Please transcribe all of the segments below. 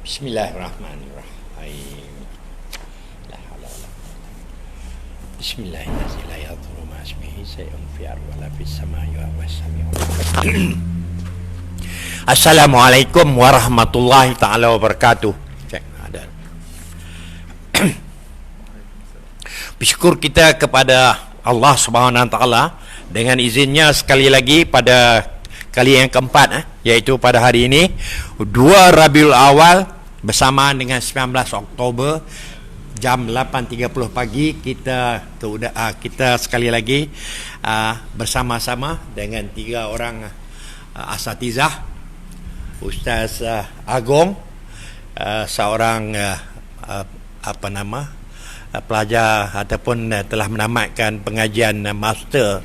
Bismillahirrahmanirrahim. La haula wala quwwata. Bismillahirrahmanirrahim. La yadhurru ma ismihi syai'un fil ardi wala fis samai wa huwas samiul alim. Assalamualaikum warahmatullahi taala wabarakatuh. Cek ada. Bersyukur kita kepada Allah Subhanahu wa taala dengan izinnya sekali lagi pada kali yang keempat, iaitu pada hari ini 2 Rabiul Awal bersamaan dengan 19 Oktober jam 8.30 pagi kita sekali lagi bersama-sama dengan 3 orang asatizah, Ustaz Agong, seorang pelajar ataupun telah menamatkan pengajian master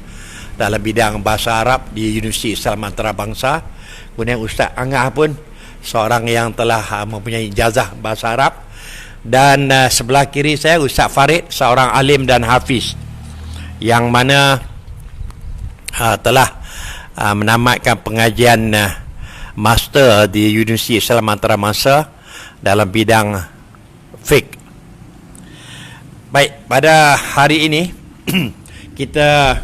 dalam bidang bahasa Arab di Universiti Islam Antarabangsa. Kemudian Ustaz Angah pun seorang yang telah mempunyai ijazah bahasa Arab. Dan sebelah kiri saya Ustaz Farid, seorang alim dan hafiz yang mana telah menamatkan pengajian master di Universiti Islam Antarabangsa dalam bidang fiqh. Baik, pada hari ini kita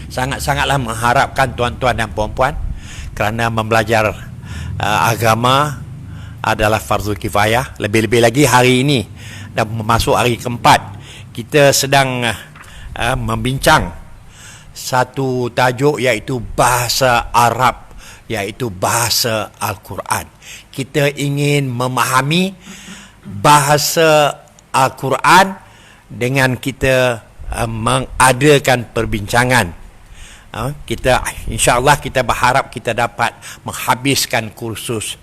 sangat-sangatlah mengharapkan tuan-tuan dan puan-puan, kerana membelajar agama adalah fardu kifayah. Lebih-lebih lagi hari ini dah masuk hari keempat, kita sedang membincang satu tajuk, iaitu bahasa Arab, iaitu bahasa Al-Quran. Kita ingin memahami bahasa Al-Quran dengan kita mengadakan perbincangan. Kita insya-Allah kita berharap kita dapat menghabiskan kursus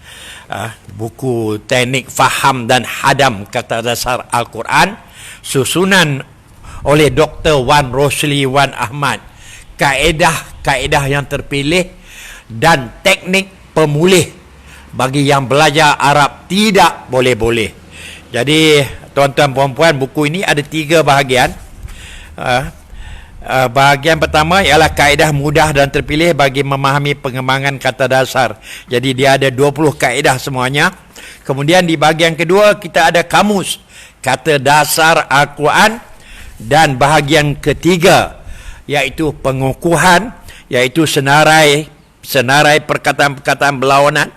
buku teknik faham dan hadam kata dasar Al-Quran susunan oleh Dr. Wan Rosli Wan Ahmad, kaedah-kaedah yang terpilih dan teknik pemulih bagi yang belajar Arab tidak boleh-boleh. Jadi tuan-tuan puan-puan, buku ini ada 3 bahagian. Bahagian pertama ialah kaedah mudah dan terpilih bagi memahami pengembangan kata dasar. Jadi dia ada 20 kaedah semuanya. Kemudian di bahagian kedua kita ada kamus kata dasar Al-Quran. Dan bahagian ketiga iaitu pengukuhan, iaitu senarai perkataan-perkataan berlawanan,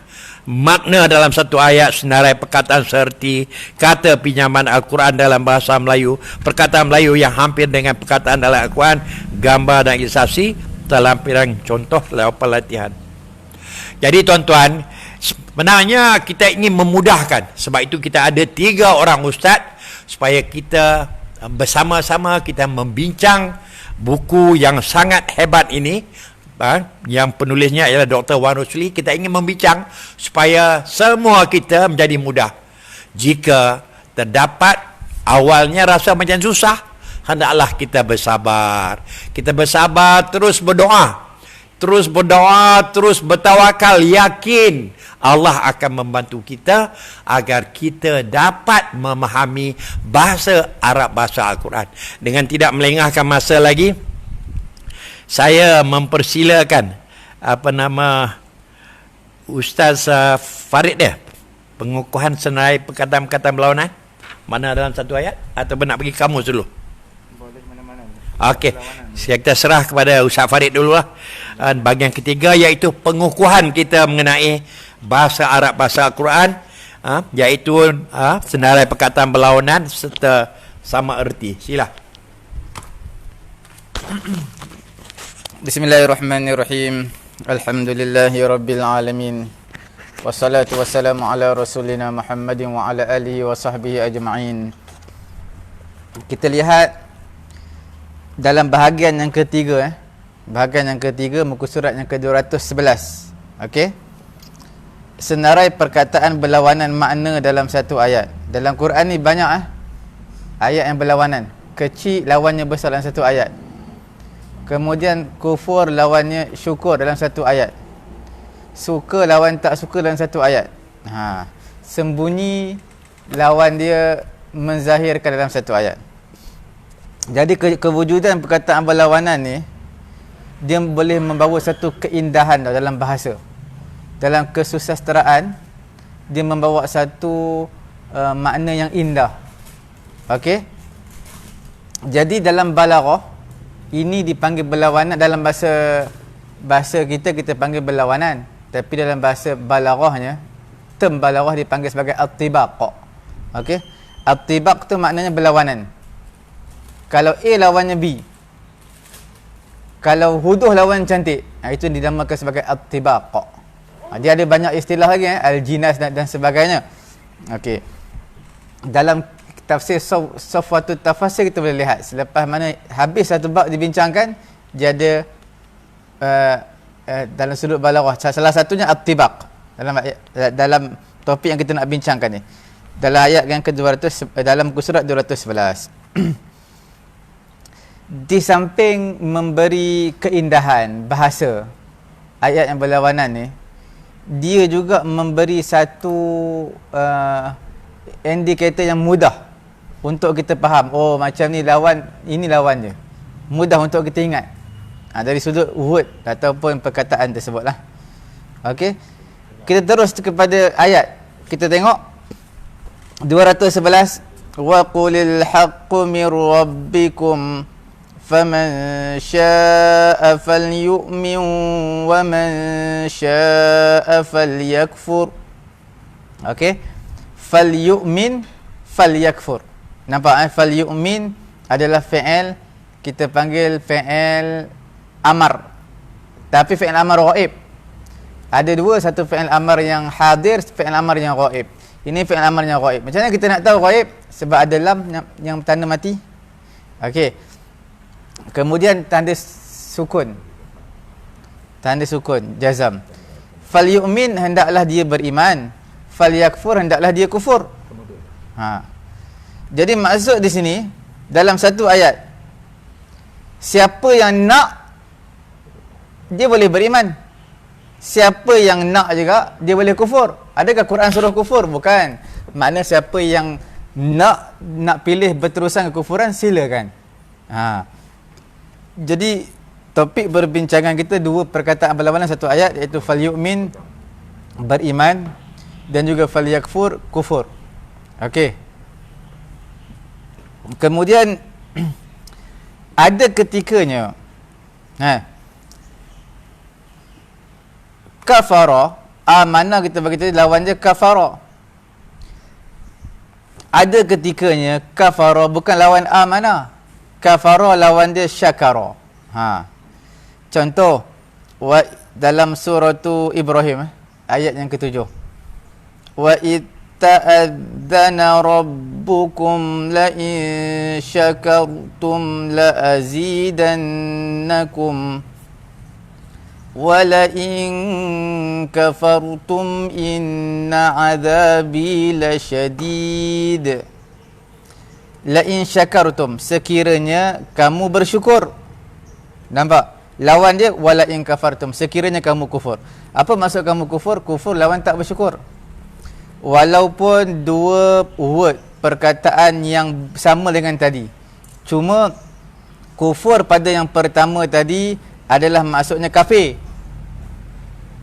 makna dalam satu ayat, senarai perkataan serti kata pinjaman Al-Quran dalam bahasa Melayu, perkataan Melayu yang hampir dengan perkataan dalam Al-Quran, gambar dan ilustrasi, telampiran contoh lawan latihan. Jadi tuan-tuan, sebenarnya kita ingin memudahkan, sebab itu kita ada 3 orang ustaz supaya kita bersama-sama kita membincang buku yang sangat hebat ini. Yang penulisnya ialah Dr. Wan Rosli. Kita ingin membincang supaya semua kita menjadi mudah. Jika terdapat awalnya rasa macam susah, hendaklah kita bersabar. Kita bersabar, terus berdoa, terus bertawakal, yakin Allah akan membantu kita agar kita dapat memahami bahasa Arab, bahasa Al-Quran. Dengan tidak melengahkan masa lagi, saya mempersilakan Ustaz Farid dia, pengukuhan senarai perkataan-perkataan berlawanan, mana dalam satu ayat, atau nak bagi kamus dulu? Boleh mana-mana. Okey, kita serah kepada Ustaz Farid dululah. Bahagian ketiga iaitu pengukuhan kita mengenai bahasa Arab, bahasa Al-Quran, iaitu senarai perkataan berlawanan serta sama erti. Sila. Bismillahirrahmanirrahim. Alhamdulillahi rabbil alamin. Wassalatu wassalamu ala rasulina Muhammadin wa ala alihi wa sahbihi ajma'in. Kita lihat dalam bahagian yang ketiga, bahagian yang ketiga muka surat yang ke-211. Okey. Senarai perkataan berlawanan makna dalam satu ayat. Dalam Quran ni banyak ayat yang berlawanan. Kecil lawannya besar dalam satu ayat. Kemudian kufur lawannya syukur dalam satu ayat. Suka lawan tak suka dalam satu ayat. Sembunyi lawan dia menzahirkan dalam satu ayat. Jadi kewujudan perkataan berlawanan ni, dia boleh membawa satu keindahan dalam bahasa. Dalam kesusasteraan, dia membawa satu makna yang indah. Okey. Jadi dalam balaghah ini dipanggil berlawanan. Dalam bahasa kita panggil berlawanan, tapi dalam bahasa balaghahnya, term balaghah dipanggil sebagai at-tibaq. Okey. At-tibaq tu maknanya berlawanan. Kalau A lawannya B, kalau huduh lawan cantik, itu dinamakan sebagai at-tibaq. Dia ada banyak istilah lagi, al-jinas dan sebagainya. Okey. Dalam tafsir Safwatut Tafasir kita boleh lihat, selepas mana habis satu bab dibincangkan, dia ada dalam sudut balaghah, salah satunya at-tibaq dalam topik yang kita nak bincangkan ni. Dalam ayat yang ke-200, dalam muka surat 211. Di samping memberi keindahan bahasa ayat yang berlawanan ni, dia juga memberi satu indikator yang mudah untuk kita faham. Oh, macam ni lawan, ini lawan je. Mudah untuk kita ingat. Dari sudut word ataupun perkataan tersebut lah. Okey. Kita terus kepada ayat. Kita tengok 211. Wa qulil haqqu mir rabbikum faman syaa'a falyu'min wa man syaa'a falyakfur. Okey. Falyu'min falyakfur. Nampak falyu'min adalah fi'il, kita panggil fi'il amar. Tapi fi'il amar ghaib. Ada dua, satu fi'il amar yang hadir, fi'il amar yang ghaib. Ini fi'il amar yang ghaib. Macam mana kita nak tahu ghaib? Sebab ada lam yang tanda mati. Okey. Kemudian tanda sukun. Tanda sukun, jazam. Falyu'min, hendaklah dia beriman. Falyakfur, hendaklah dia kufur. Jadi maksud di sini dalam satu ayat, siapa yang nak, dia boleh beriman. Siapa yang nak juga, dia boleh kufur. Adakah Quran suruh kufur? Bukan. Makna siapa yang nak pilih berterusan kekufuran, silakan. Jadi topik perbincangan kita dua perkataan berlawanan satu ayat, iaitu falyu'min, beriman, dan juga falyakfur, kufur. Okey. Kemudian ada ketikanya kafara, amana kita bagi tadi lawan je kafara. Ada ketikanya kafara bukan lawan amana. Kafara lawan dia syakara. Contoh dalam surah Ibrahim ayat yang ke-7. Wa ta'adzana rabbukum la in syakartum la azidannakum wa la in kafartum inna azabi lasyadid. La in syakartum, sekiranya kamu bersyukur. Nampak? Lawan dia wala in kafartum, sekiranya kamu kufur. Apa maksud kamu kufur? Kufur lawan tak bersyukur. Walaupun dua word, perkataan yang sama dengan tadi, cuma kufur pada yang pertama tadi adalah maksudnya kafir.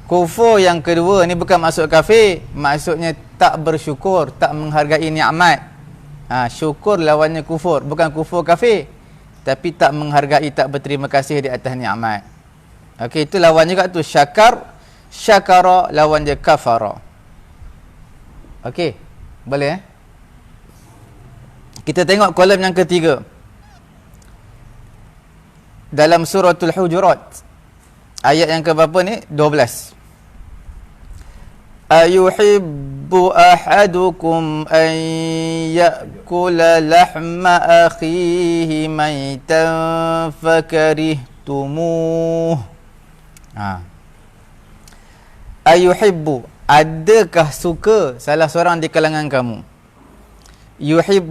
Kufur yang kedua ni bukan maksud kafir, maksudnya tak bersyukur, tak menghargai nikmat. Syukur lawannya kufur, bukan kufur kafir, tapi tak menghargai, tak berterima kasih di atas nikmat. Okey, itu lawan juga tu syakara lawan dia kafara. Okey, boleh Kita tengok kolom yang ketiga. Dalam suratul Hujurat, ayat yang ke berapa ni? 12. Ayuhibbu ahadukum an ya'kula lahma akhihi maitan fakarihtumuh. Ayuhibbu, adakah suka salah seorang di kalangan kamu?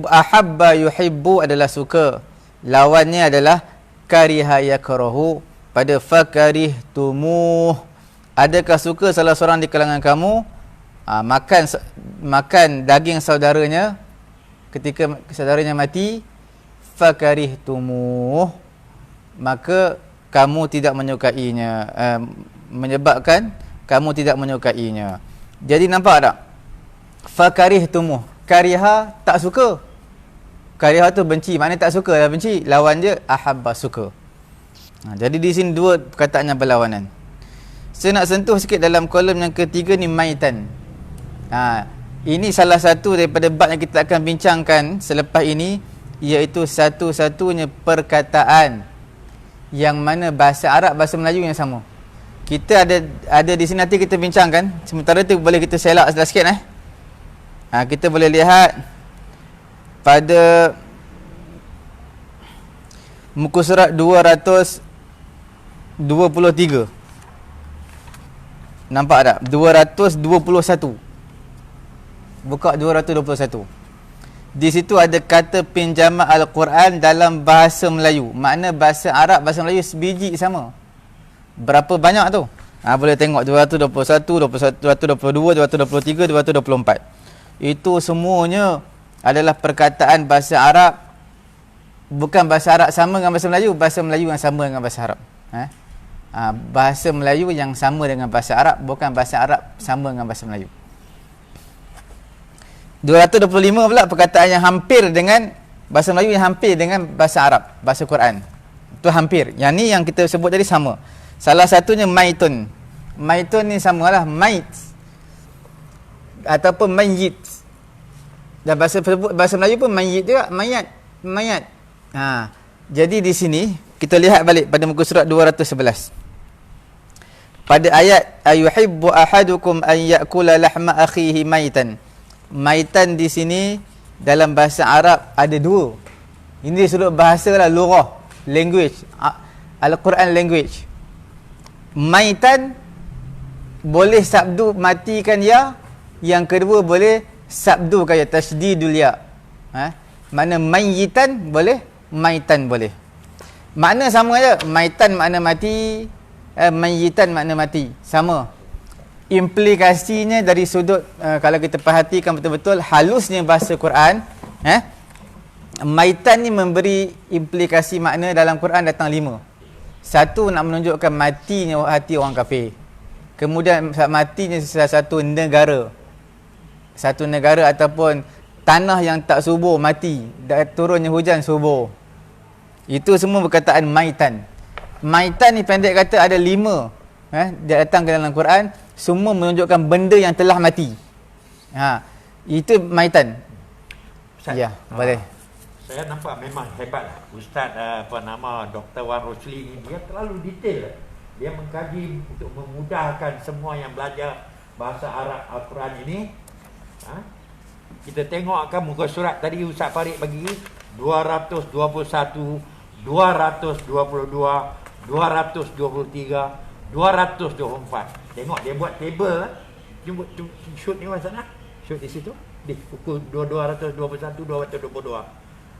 Ahabba yuhibbu adalah suka, lawannya adalah kariha yakrahu, pada fakarihtumuh. Adakah suka salah seorang di kalangan kamu makan daging saudaranya ketika saudaranya mati, fakarihtumuh, maka kamu tidak menyukainya, menyebabkan kamu tidak menyukainya. Jadi nampak tak? fakarihtumuh. Kariha tak suka. Kariha tu benci, maknanya tak suka lah, benci. Lawan je ahabba, suka. Jadi di sini dua perkataan yang berlawanan. Saya nak sentuh sikit dalam kolom yang ketiga ni, maitan. Ini salah satu daripada bab yang kita akan bincangkan selepas ini, iaitu satu-satunya perkataan yang mana bahasa Arab, bahasa Melayu yang sama. Kita ada di sini, nanti kita bincangkan. Sementara tu boleh kita selak sikit kita boleh lihat pada muka surat 223. Nampak tak? 221. Buka 221. Di situ ada kata pinjaman Al-Quran dalam bahasa Melayu. Makna bahasa Arab, bahasa Melayu sebiji sama. Berapa banyak tu? Boleh tengok 221, 222, 223, 224. Itu semuanya adalah perkataan bahasa Arab. Bukan bahasa Arab sama dengan bahasa Melayu, bahasa Melayu yang sama dengan bahasa Arab. Bahasa Melayu yang sama dengan bahasa Arab, bukan bahasa Arab sama dengan bahasa Melayu. 225 pula perkataan yang hampir dengan bahasa Melayu, yang hampir dengan bahasa Arab, bahasa Quran. Itu hampir. Yang ni yang kita sebut tadi sama. Salah satunya maitun. Maitun ni samalah mait ataupun mayyit. Dan bahasa Melayu pun mayyit juga, mayat. Jadi di sini kita lihat balik pada muka surat 211. Pada ayat ayuhibbu ahadukum an ya'kula lahma akhihi maitan. Maitan di sini dalam bahasa Arab ada dua. Ini sudut bahasa lah, lughah, language, Al-Quran language. Maitan boleh sabdu matikan ya, yang kedua boleh sabdukan ya, tasdidul ya. Makna mayyitan boleh, maitan boleh. Makna sama aja. Maitan makna mati, mayyitan makna mati, sama. Implikasinya dari sudut kalau kita perhatikan betul-betul halusnya bahasa Quran, maitan ni memberi implikasi makna dalam Quran datang 5. Satu, nak menunjukkan matinya hati orang kafir. Kemudian matinya salah satu negara. Satu negara ataupun tanah yang tak subur mati, turunnya hujan subur. Itu semua perkataan maitan. Maitan ni pendek kata ada 5 dia datang ke dalam Quran, semua menunjukkan benda yang telah mati. Itu maitan. Ustaz, boleh. Saya nampak memang hebat lah Ustaz Dr. Wan Rosli ni. Dia terlalu detail. Dia mengkaji untuk memudahkan semua yang belajar bahasa Arab Al-Quran ini. Kita tengok akan muka surat tadi Ustaz Farid bagi 221, 222, 223, 224. Tengok dia buat table lah. Jom shoot ni sana. Shoot di situ. Di pukul 221, 222,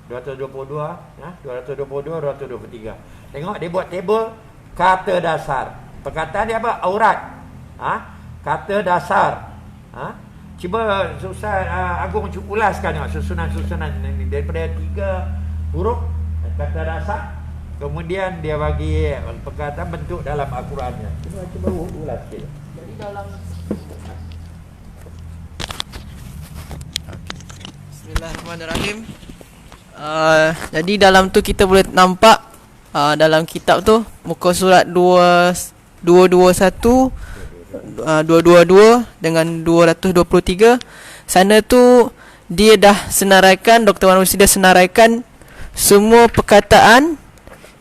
222, 223. Tengok dia buat table kata dasar. Perkataan dia apa? Aurat. Kata dasar. Cuba Ustaz Agung ulaskan susunan-susunan ini daripada 3 huruf kata dasar. Kemudian dia bagi perkataan bentuk dalam Al-Qurannya. Cuba ulas sikit. Jadi dalam Bismillahirrahmanirrahim. Jadi dalam tu kita boleh nampak dalam kitab tu muka surat 221, 222 dengan 223. Sana tu dia dah senaraikan, Dr. Wan Rosli dah senaraikan semua perkataan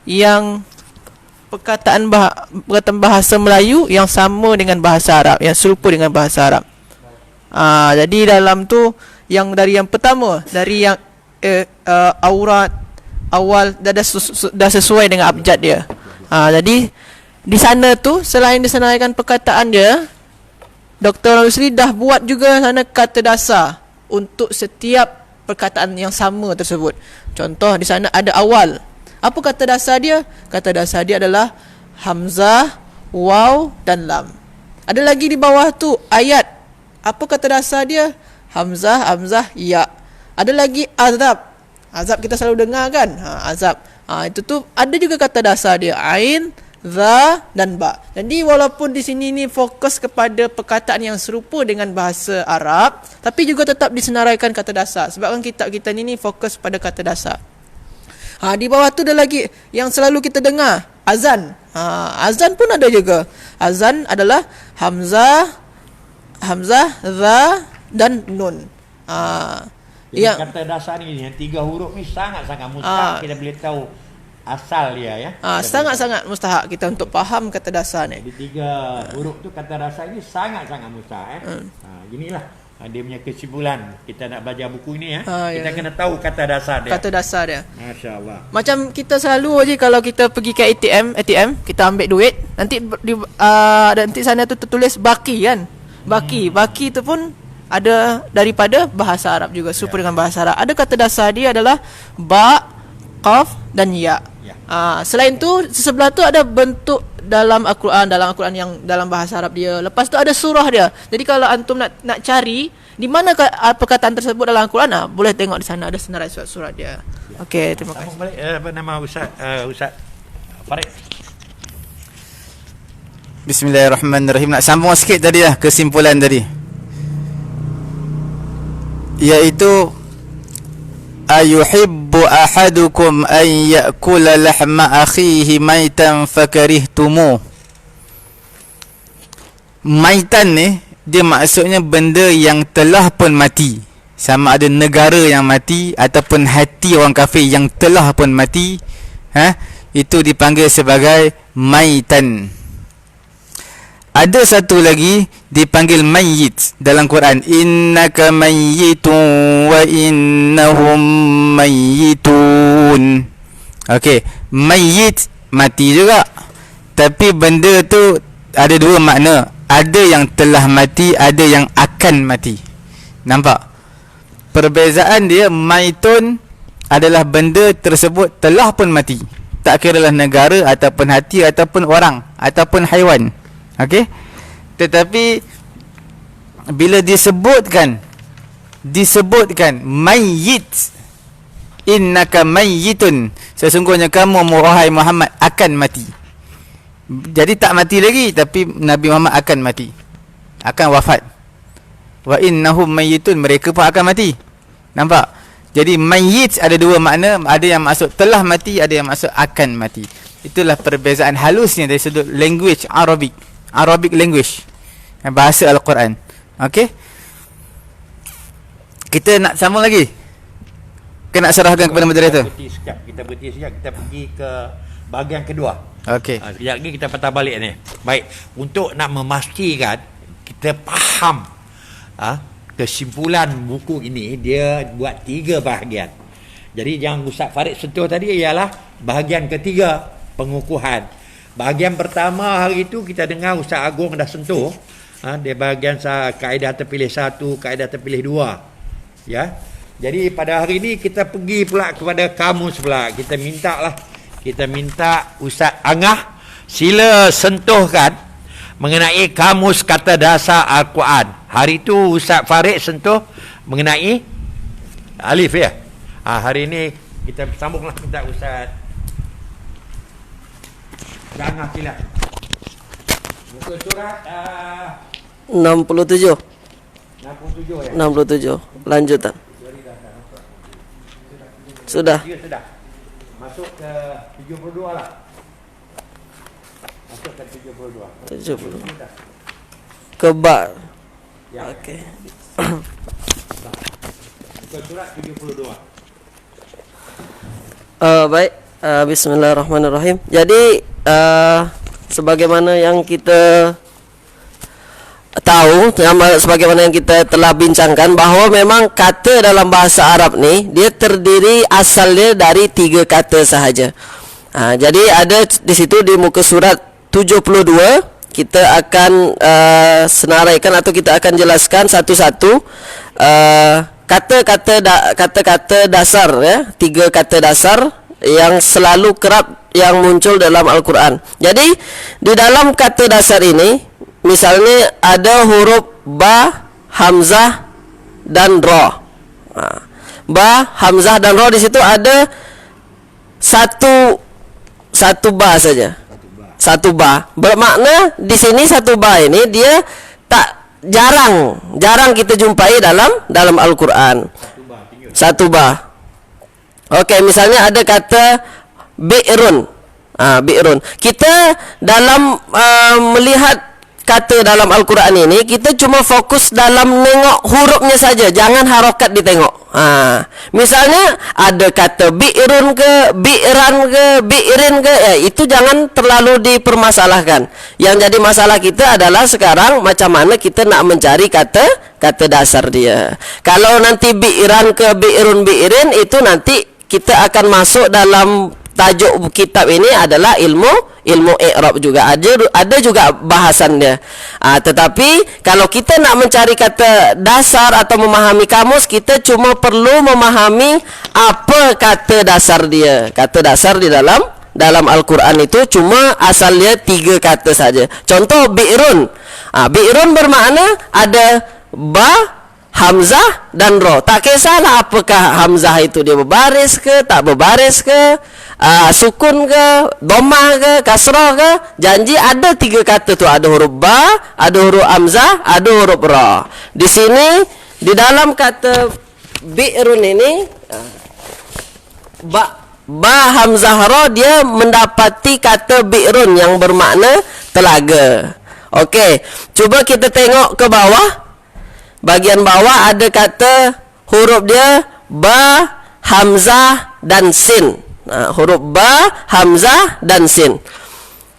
yang perkataan bahasa Melayu yang sama dengan bahasa Arab, yang serupa dengan bahasa Arab. Jadi dalam tu yang dari yang pertama, dari yang aurat awal dah sesuai dengan abjad dia. Jadi di sana tu selain disenaraikan perkataan dia, Dr. Rosli dah buat juga sana kata dasar untuk setiap perkataan yang sama tersebut. Contoh di sana ada awal. Apa kata dasar dia? Kata dasar dia adalah hamzah, waw dan lam. Ada lagi di bawah tu ayat. Apa kata dasar dia? Hamzah, ya. Ada lagi azab. Azab kita selalu dengar kan? Azab. Itu tu ada juga kata dasar dia, ain, za dan ba. Jadi walaupun di sini ni fokus kepada perkataan yang serupa dengan bahasa Arab, tapi juga tetap disenaraikan kata dasar. Sebabkan kitab kita ni fokus pada kata dasar. Di bawah tu ada lagi yang selalu kita dengar, azan. Azan pun ada juga. Azan adalah hamzah, za dan nun. Jadi kata dasar ni yang 3 huruf ni sangat-sangat mustahak kita boleh tahu asal dia ya. Sangat-sangat mustahak kita untuk faham kata dasar ni. Jadi 3 huruf tu kata dasar ni sangat-sangat mustahak inilah dia punya kesimpulan. Kita nak belajar buku ini ya. Kita kena tahu kata dasar dia. Kata dasar dia. Masya-Allah. Macam kita selalu aja kalau kita pergi ke ATM, kita ambil duit, nanti nanti sana tu tertulis baki kan. Baki tu pun ada daripada bahasa Arab juga, serupa dengan bahasa Arab. Ada kata dasar dia adalah ba, qaf dan ya. Selain tu sebelah tu ada bentuk dalam Al-Quran yang dalam bahasa Arab dia. Lepas tu ada surah dia. Jadi kalau antum nak cari di mana perkataan tersebut dalam Al-Quran, boleh tengok di sana ada senarai surat-surat dia. Okey, terima kasih. Balik apa nama Ustaz Farid. Bismillahirrahmanirrahim. Nak sambung sikit tadi lah kesimpulan tadi, iaitu ayuhibbu ahadukum an ya'kula lahma akhihi maitan fakarihtumu. Maitan ni dia maksudnya benda yang telah pun mati, sama ada negara yang mati ataupun hati orang kafir yang telah pun mati, itu dipanggil sebagai maitan. Ada satu lagi dipanggil mayyit dalam Quran. Innaka mayyitun wa innahum mayyitun. Okey, mayyit mati juga. Tapi benda tu ada 2 makna. Ada yang telah mati, ada yang akan mati. Nampak? Perbezaan dia, maitun adalah benda tersebut telah pun mati. Tak kiralah negara ataupun hati ataupun orang ataupun haiwan. Okey, tetapi bila disebutkan mayyit, innaka mayyitun, sesungguhnya kamu wahai Muhammad akan mati. Jadi tak mati lagi, tapi Nabi Muhammad akan mati, akan wafat. Wa innahum mayyitun, mereka pun akan mati. Nampak? Jadi mayyit ada 2 makna, ada yang maksud telah mati, ada yang maksud akan mati. Itulah perbezaan halusnya dari sudut language Arabic language, bahasa Al-Quran. Okey, kita nak sambung lagi ke nak serahkan kepada moderator? Kita berhenti sekejap. Kita pergi ke bahagian kedua. Okey, sekejap lagi kita patah balik ni. Baik, untuk nak memastikan kita faham kesimpulan buku ini, dia buat 3 bahagian. Jadi yang Ustaz Farid sentuh tadi ialah bahagian ketiga, pengukuhan. Bahagian pertama hari itu kita dengar Ustaz Agong dah sentuh dia bahagian kaedah terpilih 1, kaedah terpilih 2 ya. Jadi pada hari ini kita pergi pula kepada kamus pula. Kita minta Ustaz Angah sila sentuhkan mengenai kamus kata dasar Al-Quran. Hari itu Ustaz Farid sentuh mengenai alif ya. Hari ini kita sambunglah, minta Ustaz Angah sila. Muka surat 67 ya. 67 lanjutan. Sudah. Masuk ke 72 lah. Masuk ke 72. Keba. Ya. Okey. Muka surat 72. Baik. Bismillahirrahmanirrahim. Jadi sebagaimana yang kita tahu, sebagaimana yang kita telah bincangkan, bahawa memang kata dalam bahasa Arab ni dia terdiri asalnya dari 3 kata sahaja. Jadi ada di situ di muka surat 72 kita akan senaraikan atau kita akan jelaskan satu-satu kata-kata dasar ya, 3 kata dasar yang selalu kerap yang muncul dalam Al-Quran. Jadi di dalam kata dasar ini misalnya ada huruf ba, hamzah dan ra. Ba, hamzah dan ra, di situ ada satu ba saja. satu ba. Bermakna di sini satu ba ini dia tak jarang kita jumpai dalam Al-Qur'an. Satu ba. Okey, misalnya ada kata bi'run. Bi'run. Kita dalam melihat kata dalam Al-Quran ini, kita cuma fokus dalam nengok hurufnya saja, jangan harokat ditengok. Misalnya ada kata bi'run ke, bi'ran ke, bi'rin ke, itu jangan terlalu dipermasalahkan. Yang jadi masalah kita adalah sekarang macam mana kita nak mencari kata dasar dia. Kalau nanti bi'ran ke, bi'run, bi'rin, itu nanti kita akan masuk dalam tajuk kitab ini adalah ilmu i'rab juga. Ada juga bahasan dia. Tetapi kalau kita nak mencari kata dasar atau memahami kamus, kita cuma perlu memahami apa kata dasar dia. Kata dasar di dalam Al-Quran itu cuma asalnya 3 kata saja. Contoh bi'run. Bi'run bermakna ada ba, hamzah dan ro. Tak kisahlah apakah hamzah itu dia berbaris ke, tak berbaris ke, sukun ke, dhammah ke, kasrah ke. Janji ada 3 kata tu, ada huruf ba, ada huruf hamzah, ada huruf ra. Di sini di dalam kata bi'run ini ba hamzah ra, dia mendapati kata bi'run yang bermakna telaga. Okey, cuba kita tengok ke bawah. Bagian bawah ada kata huruf dia ba, hamzah dan sin. Huruf ba, hamzah dan sin.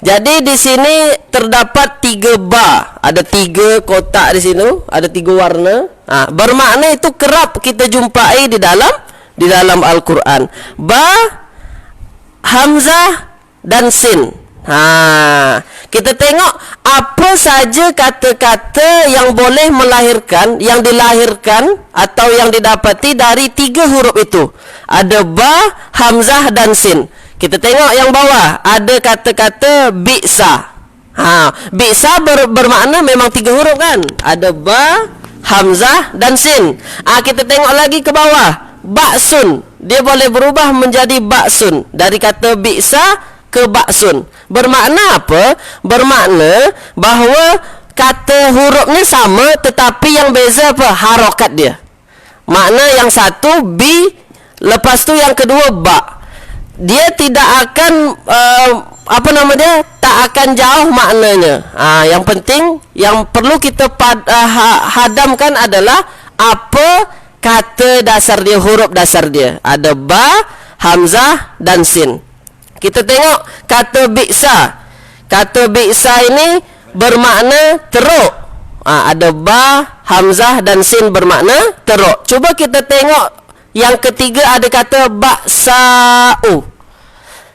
Jadi di sini terdapat 3 ba. Ada 3 kotak di sini, ada 3 warna. Bermakna itu kerap kita jumpai di dalam Al-Quran. Ba, hamzah dan sin. Kita tengok apa saja kata-kata yang boleh melahirkan, yang dilahirkan atau yang didapati dari 3 huruf itu. Ada ba, hamzah dan sin. Kita tengok yang bawah, ada kata-kata bi'sa. Bi'sa bermakna memang 3 huruf kan? Ada ba, hamzah dan sin. Kita tengok lagi ke bawah, ba'sun. Dia boleh berubah menjadi ba'sun. Dari kata bi'sa ke ba'sun. Bermakna apa? Bermakna bahawa kata hurufnya sama, tetapi yang beza apa? Harokat dia. Makna yang satu bi, lepas tu yang kedua ba. Dia tidak akan tak akan jauh maknanya. Yang penting, yang perlu kita hadamkan adalah apa kata dasar dia, huruf dasar dia. Ada ba, hamzah dan sin. Kita tengok kata bi'sa. Kata bi'sa ini bermakna teruk. Ada ba, hamzah dan sin bermakna teruk. Cuba kita tengok yang ketiga, ada kata ba'sa'u.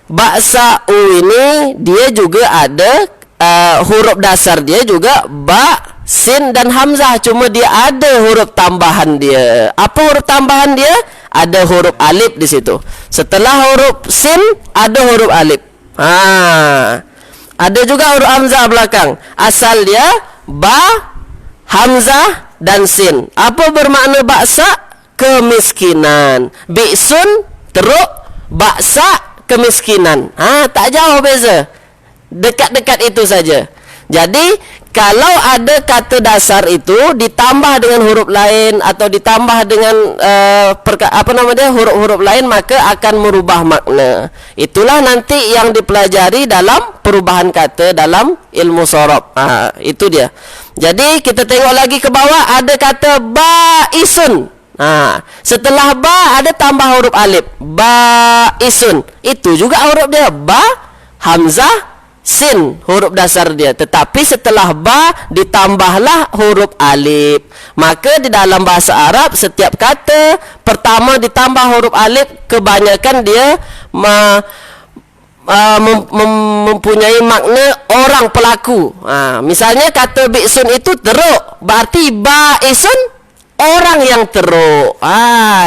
Ba'sa'u ini dia juga ada huruf dasar dia juga ba, sin dan hamzah. Cuma dia ada huruf tambahan dia. Apa huruf tambahan dia? Ada huruf alif di situ. Setelah huruf sin ada huruf alif. Ada juga huruf hamzah belakang. Asal dia ba, hamzah dan sin. Apa bermakna ba'sa? Kemiskinan. Bi'sun teruk, ba'sa kemiskinan. Tak jauh beza. Dekat-dekat itu saja. Jadi kalau ada kata dasar itu ditambah dengan huruf lain atau ditambah dengan huruf-huruf lain, maka akan merubah makna. Itulah nanti yang dipelajari dalam perubahan kata dalam ilmu sorob. Itu dia. Jadi kita tengok lagi ke bawah, ada kata ba'isun. Setelah ba ada tambah huruf alif, ba'isun. Itu juga huruf dia ba, hamzah, sin, huruf dasar dia. Tetapi setelah ba ditambahlah huruf alif. Maka di dalam bahasa Arab, setiap kata pertama ditambah huruf alif, kebanyakan dia mempunyai makna orang pelaku. Misalnya kata bi'sun itu teruk, berarti ba'isun orang yang teruk.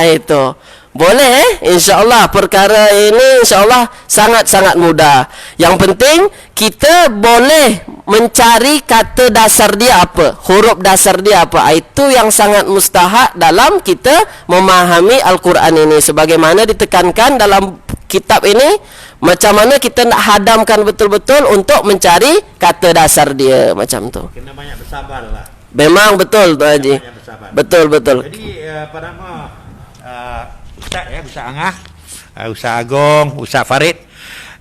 Itu Boleh, insya-Allah perkara ini insya-Allah sangat-sangat mudah. Yang penting kita boleh mencari kata dasar dia apa, huruf dasar dia apa. Itu yang sangat mustahak dalam kita memahami Al-Quran ini. Sebagaimana ditekankan dalam kitab ini, macam mana kita nak hadamkan betul-betul untuk mencari kata dasar dia macam tu. Kena banyak bersabar lah. Memang betul Tuan Haji. Betul. Jadi apa nama Ustaz Ustaz Angah, Ustaz Agong, Ustaz Farid.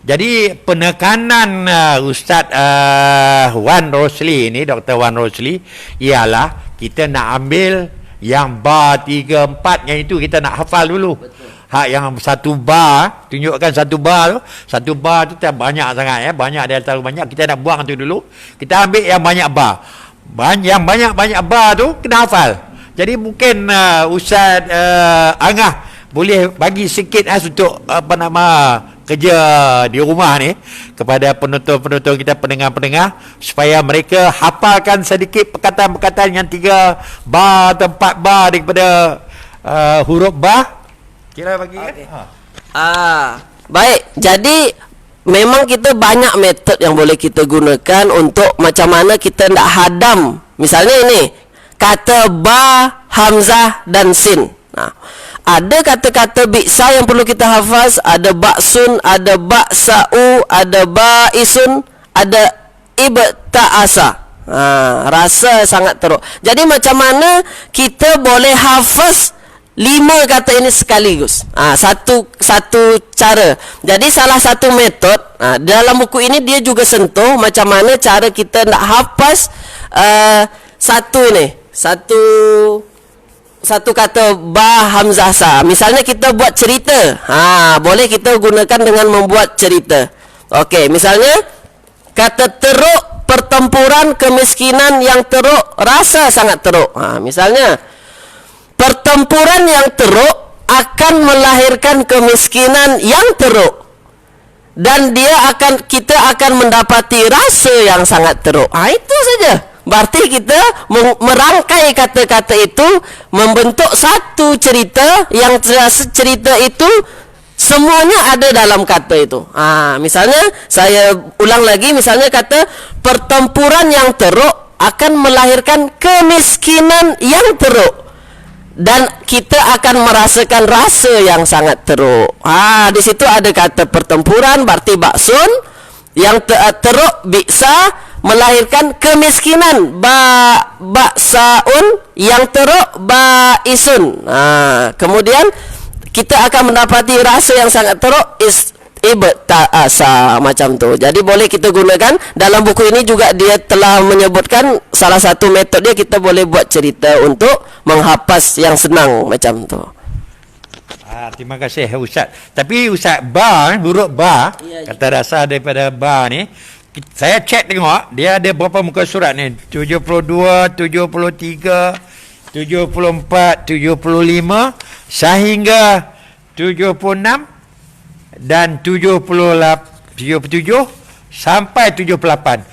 Jadi penekanan Ustaz Wan Rosli ni, Dr. Wan Rosli, ialah kita nak ambil yang bar 3, 4 yang itu kita nak hafal dulu. Hak yang satu bar, tunjukkan satu bar tu. Satu bar tu tak banyak sangat banyak dia terlalu banyak, kita nak buang tu dulu. Kita ambil yang banyak bar. Yang banyak-banyak bar tu kena hafal. Jadi mungkin Ustaz Angah boleh bagi sikit untuk kerja di rumah ni kepada penonton-penonton kita, pendengar-pendengar, supaya mereka hafalkan sedikit perkataan-perkataan yang 3 bar atau 4 bar daripada huruf ba. Kira bagi okay. Baik, jadi memang kita banyak metod yang boleh kita gunakan untuk macam mana kita nak hadam. Misalnya ini kata ba, hamzah dan sin. Ada kata-kata bi'sa yang perlu kita hafaz, ada ba'sun, ada ba'sa'u, ada ba'isun, ada ibta'asa. Rasa sangat teruk. Jadi macam mana kita boleh hafaz 5 kata ini sekaligus? Satu cara. Jadi salah satu metod dalam buku ini dia juga sentuh macam mana cara kita nak hafaz satu kata ba, hamzah, sa. Misalnya kita buat cerita. Boleh kita gunakan dengan membuat cerita. Okey, misalnya kata teruk, pertempuran kemiskinan yang teruk, rasa sangat teruk. Misalnya pertempuran yang teruk akan melahirkan kemiskinan yang teruk. Dan kita akan mendapati rasa yang sangat teruk. Itu saja. Berarti kita merangkai kata-kata itu membentuk satu cerita yang cerita itu semuanya ada dalam kata itu. Misalnya saya ulang lagi, misalnya kata pertempuran yang teruk akan melahirkan kemiskinan yang teruk dan kita akan merasakan rasa yang sangat teruk. Di situ ada kata pertempuran berarti baksun, yang teruk bi'sa melahirkan kemiskinan ba'saun, yang teruk ba'isun. Kemudian kita akan mendapati rasa yang sangat teruk ibta'asa macam tu. Jadi boleh kita gunakan dalam buku ini juga dia telah menyebutkan salah satu metod dia kita boleh buat cerita untuk menghafaz yang senang macam tu. Terima kasih Ustaz. Tapi Ustaz ba, huruf ba, kata dasar daripada ba ni, saya cek tengok dia ada berapa muka surat ni? 72, 73, 74, 75 sehingga 76 dan 77 sampai 78.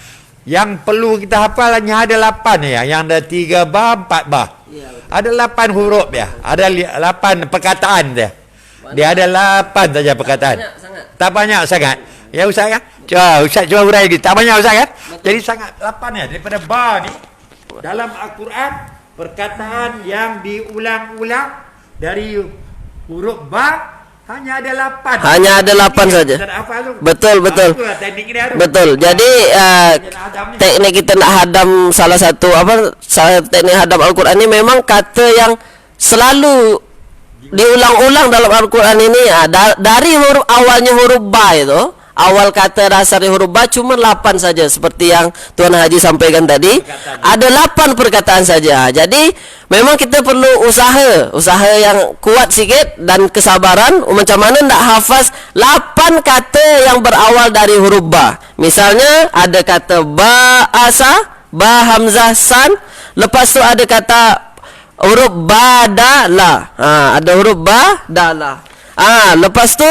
Yang perlu kita hafal hanya ada 8 ya. Yang ada 3 bar, 4 bar. Ada 8 huruf ya. Ada 8 perkataan dia. Dia ada 8 saja perkataan. Tak banyak sangat. Ya Ustaz kan? Ustaz cuba hurai lagi. Tak banyak Ustaz kan? Jadi sangat 8 ya. Daripada bar ni dalam Al-Quran, perkataan yang diulang-ulang dari huruf ba hanya ada 8. Hanya ada 8 saja. Betul. Betul. Jadi teknik kita nak hadam salah teknik hadam Al-Quran ini memang kata yang selalu diulang-ulang dalam Al-Quran ini dari awalnya huruf ba itu. Awal kata dasar huruf ba cuma 8 saja seperti yang Tuan Haji sampaikan tadi. Ada 8 perkataan saja. Jadi memang kita perlu usaha yang kuat sikit dan kesabaran macam mana nak hafaz 8 kata yang berawal dari huruf ba. Misalnya ada kata ba asa, ba hamzah san, lepas tu ada kata huruf ba da la. Ada huruf ba da la. Lepas tu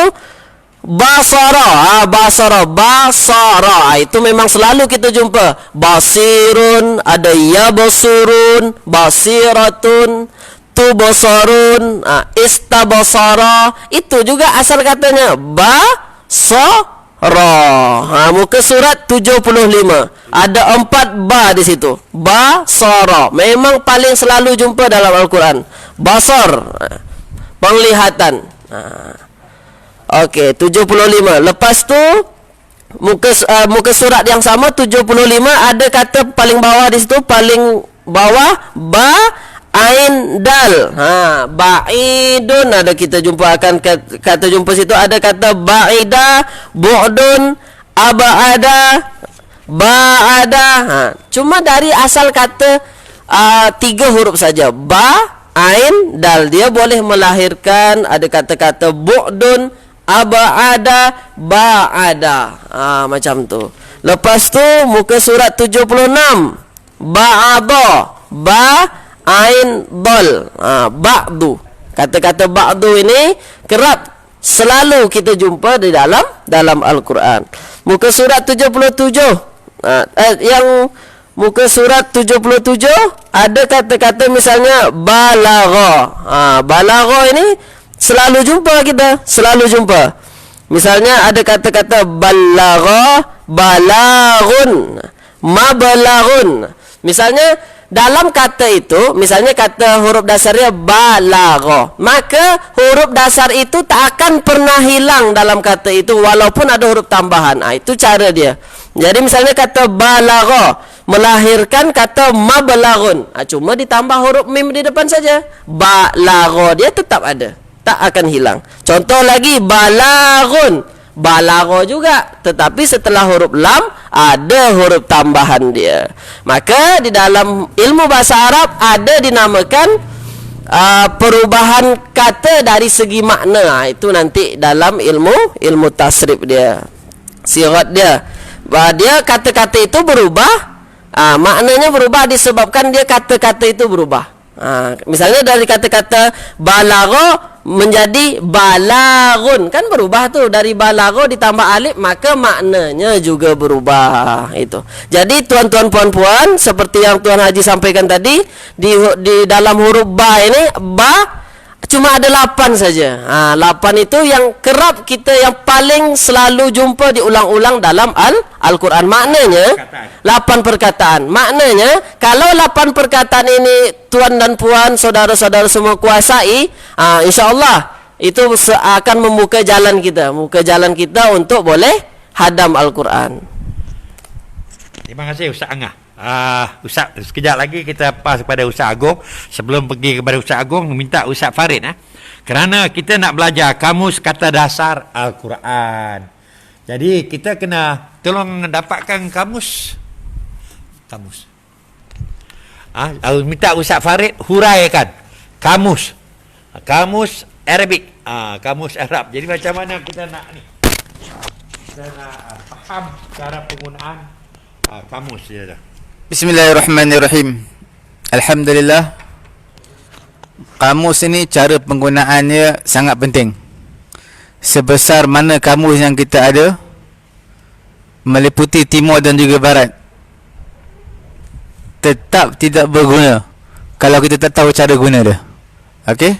basara, itu memang selalu kita jumpa. Basirun, ada yabsurun, basiratun, tubasarun, istabasara, itu juga asal katanya basara. Muka surat 75 ada 4 ba di situ. Basara memang paling selalu jumpa dalam Al-Quran. Basar, penglihatan. Okey, 75. Lepas tu muka surat yang sama 75 ada kata paling bawah di situ, paling bawah ba ain dal. Ba'idun ada kita jumpa akan kata jumpa situ, ada kata ba'ida, bu'dun, aba'ada, ba'ada. Cuma dari asal kata 3 huruf saja, ba ain dal, dia boleh melahirkan ada kata-kata bu'dun, aba'ada, ba'ada. Macam tu. Lepas tu muka surat 76 ba'adha, ba ain dal, ba'du. Kata-kata ba'du ini kerap selalu kita jumpa di dalam Al-Quran. Muka surat 77 yang muka surat 77 ada kata-kata misalnya balagha. Balagha ini selalu jumpa kita, selalu jumpa. Misalnya ada kata-kata balagha, balaghun, mabalaghun. Misalnya dalam kata itu, misalnya kata huruf dasarnya balagha, maka huruf dasar itu tak akan pernah hilang dalam kata itu walaupun ada huruf tambahan. Itu cara dia. Jadi misalnya kata balagha melahirkan kata mabalaghun, cuma ditambah huruf mim di depan saja. Balagha dia tetap ada, tak akan hilang. Contoh lagi balaghun, balagha juga, tetapi setelah huruf lam ada huruf tambahan dia. Maka di dalam ilmu bahasa Arab ada dinamakan perubahan kata dari segi makna. Itu nanti dalam ilmu tasrif dia, sirat dia. Dia kata-kata itu berubah, maknanya berubah disebabkan dia kata-kata itu berubah. Misalnya dari kata-kata balagha menjadi balaghun, kan berubah tuh, dari balagha ditambah alif maka maknanya juga berubah. Itu. Jadi tuan-tuan puan-puan, seperti yang Tuan Haji sampaikan tadi, di dalam huruf ba ini, ba cuma ada 8 saja. 8 itu yang kerap kita, yang paling selalu jumpa diulang-ulang dalam Al-Quran. Maknanya 8 perkataan. Maknanya kalau 8 perkataan ini tuan dan puan, saudara-saudara semua kuasai, insya-Allah itu akan membuka jalan kita, untuk boleh hadam Al-Quran. Terima kasih Ustaz Angah. Ustaz, sekejap lagi kita pas kepada Ustaz Agong. Sebelum pergi kepada Ustaz Agong, minta Ustaz Farid kerana kita nak belajar kamus kata dasar Al-Quran. Jadi kita kena tolong dapatkan kamus. Minta Ustaz Farid huraikan kamus Arabik, kamus Arab. Jadi macam mana kita nak ni? Kita nak faham cara penggunaan kamus dia dah. Bismillahirrahmanirrahim. Alhamdulillah. Kamus ini cara penggunaannya sangat penting. Sebesar mana kamus yang kita ada, meliputi timur dan juga barat, tetap tidak berguna kalau kita tak tahu cara guna dia. Okey?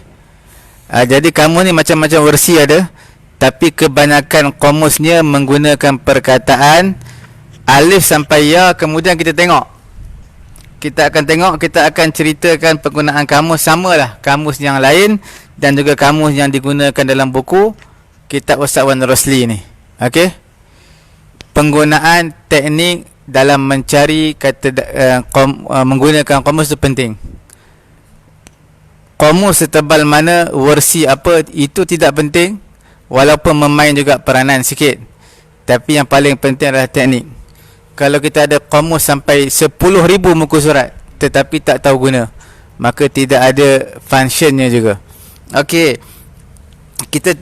Jadi kamus ni macam-macam versi ada, tapi kebanyakan kamusnya menggunakan perkataan alif sampai ya. Kemudian kita akan ceritakan penggunaan kamus, samalah kamus yang lain dan juga kamus yang digunakan dalam buku kitab Ustaz Wan Rosli ni. Okey? Penggunaan teknik dalam mencari kata menggunakan kamus itu penting. Kamus setebal mana, versi apa, itu tidak penting, walaupun memain juga peranan sikit. Tapi yang paling penting adalah teknik. Kalau kita ada kamus sampai 10,000 muka surat tetapi tak tahu guna, maka tidak ada functionnya juga. Okey, kita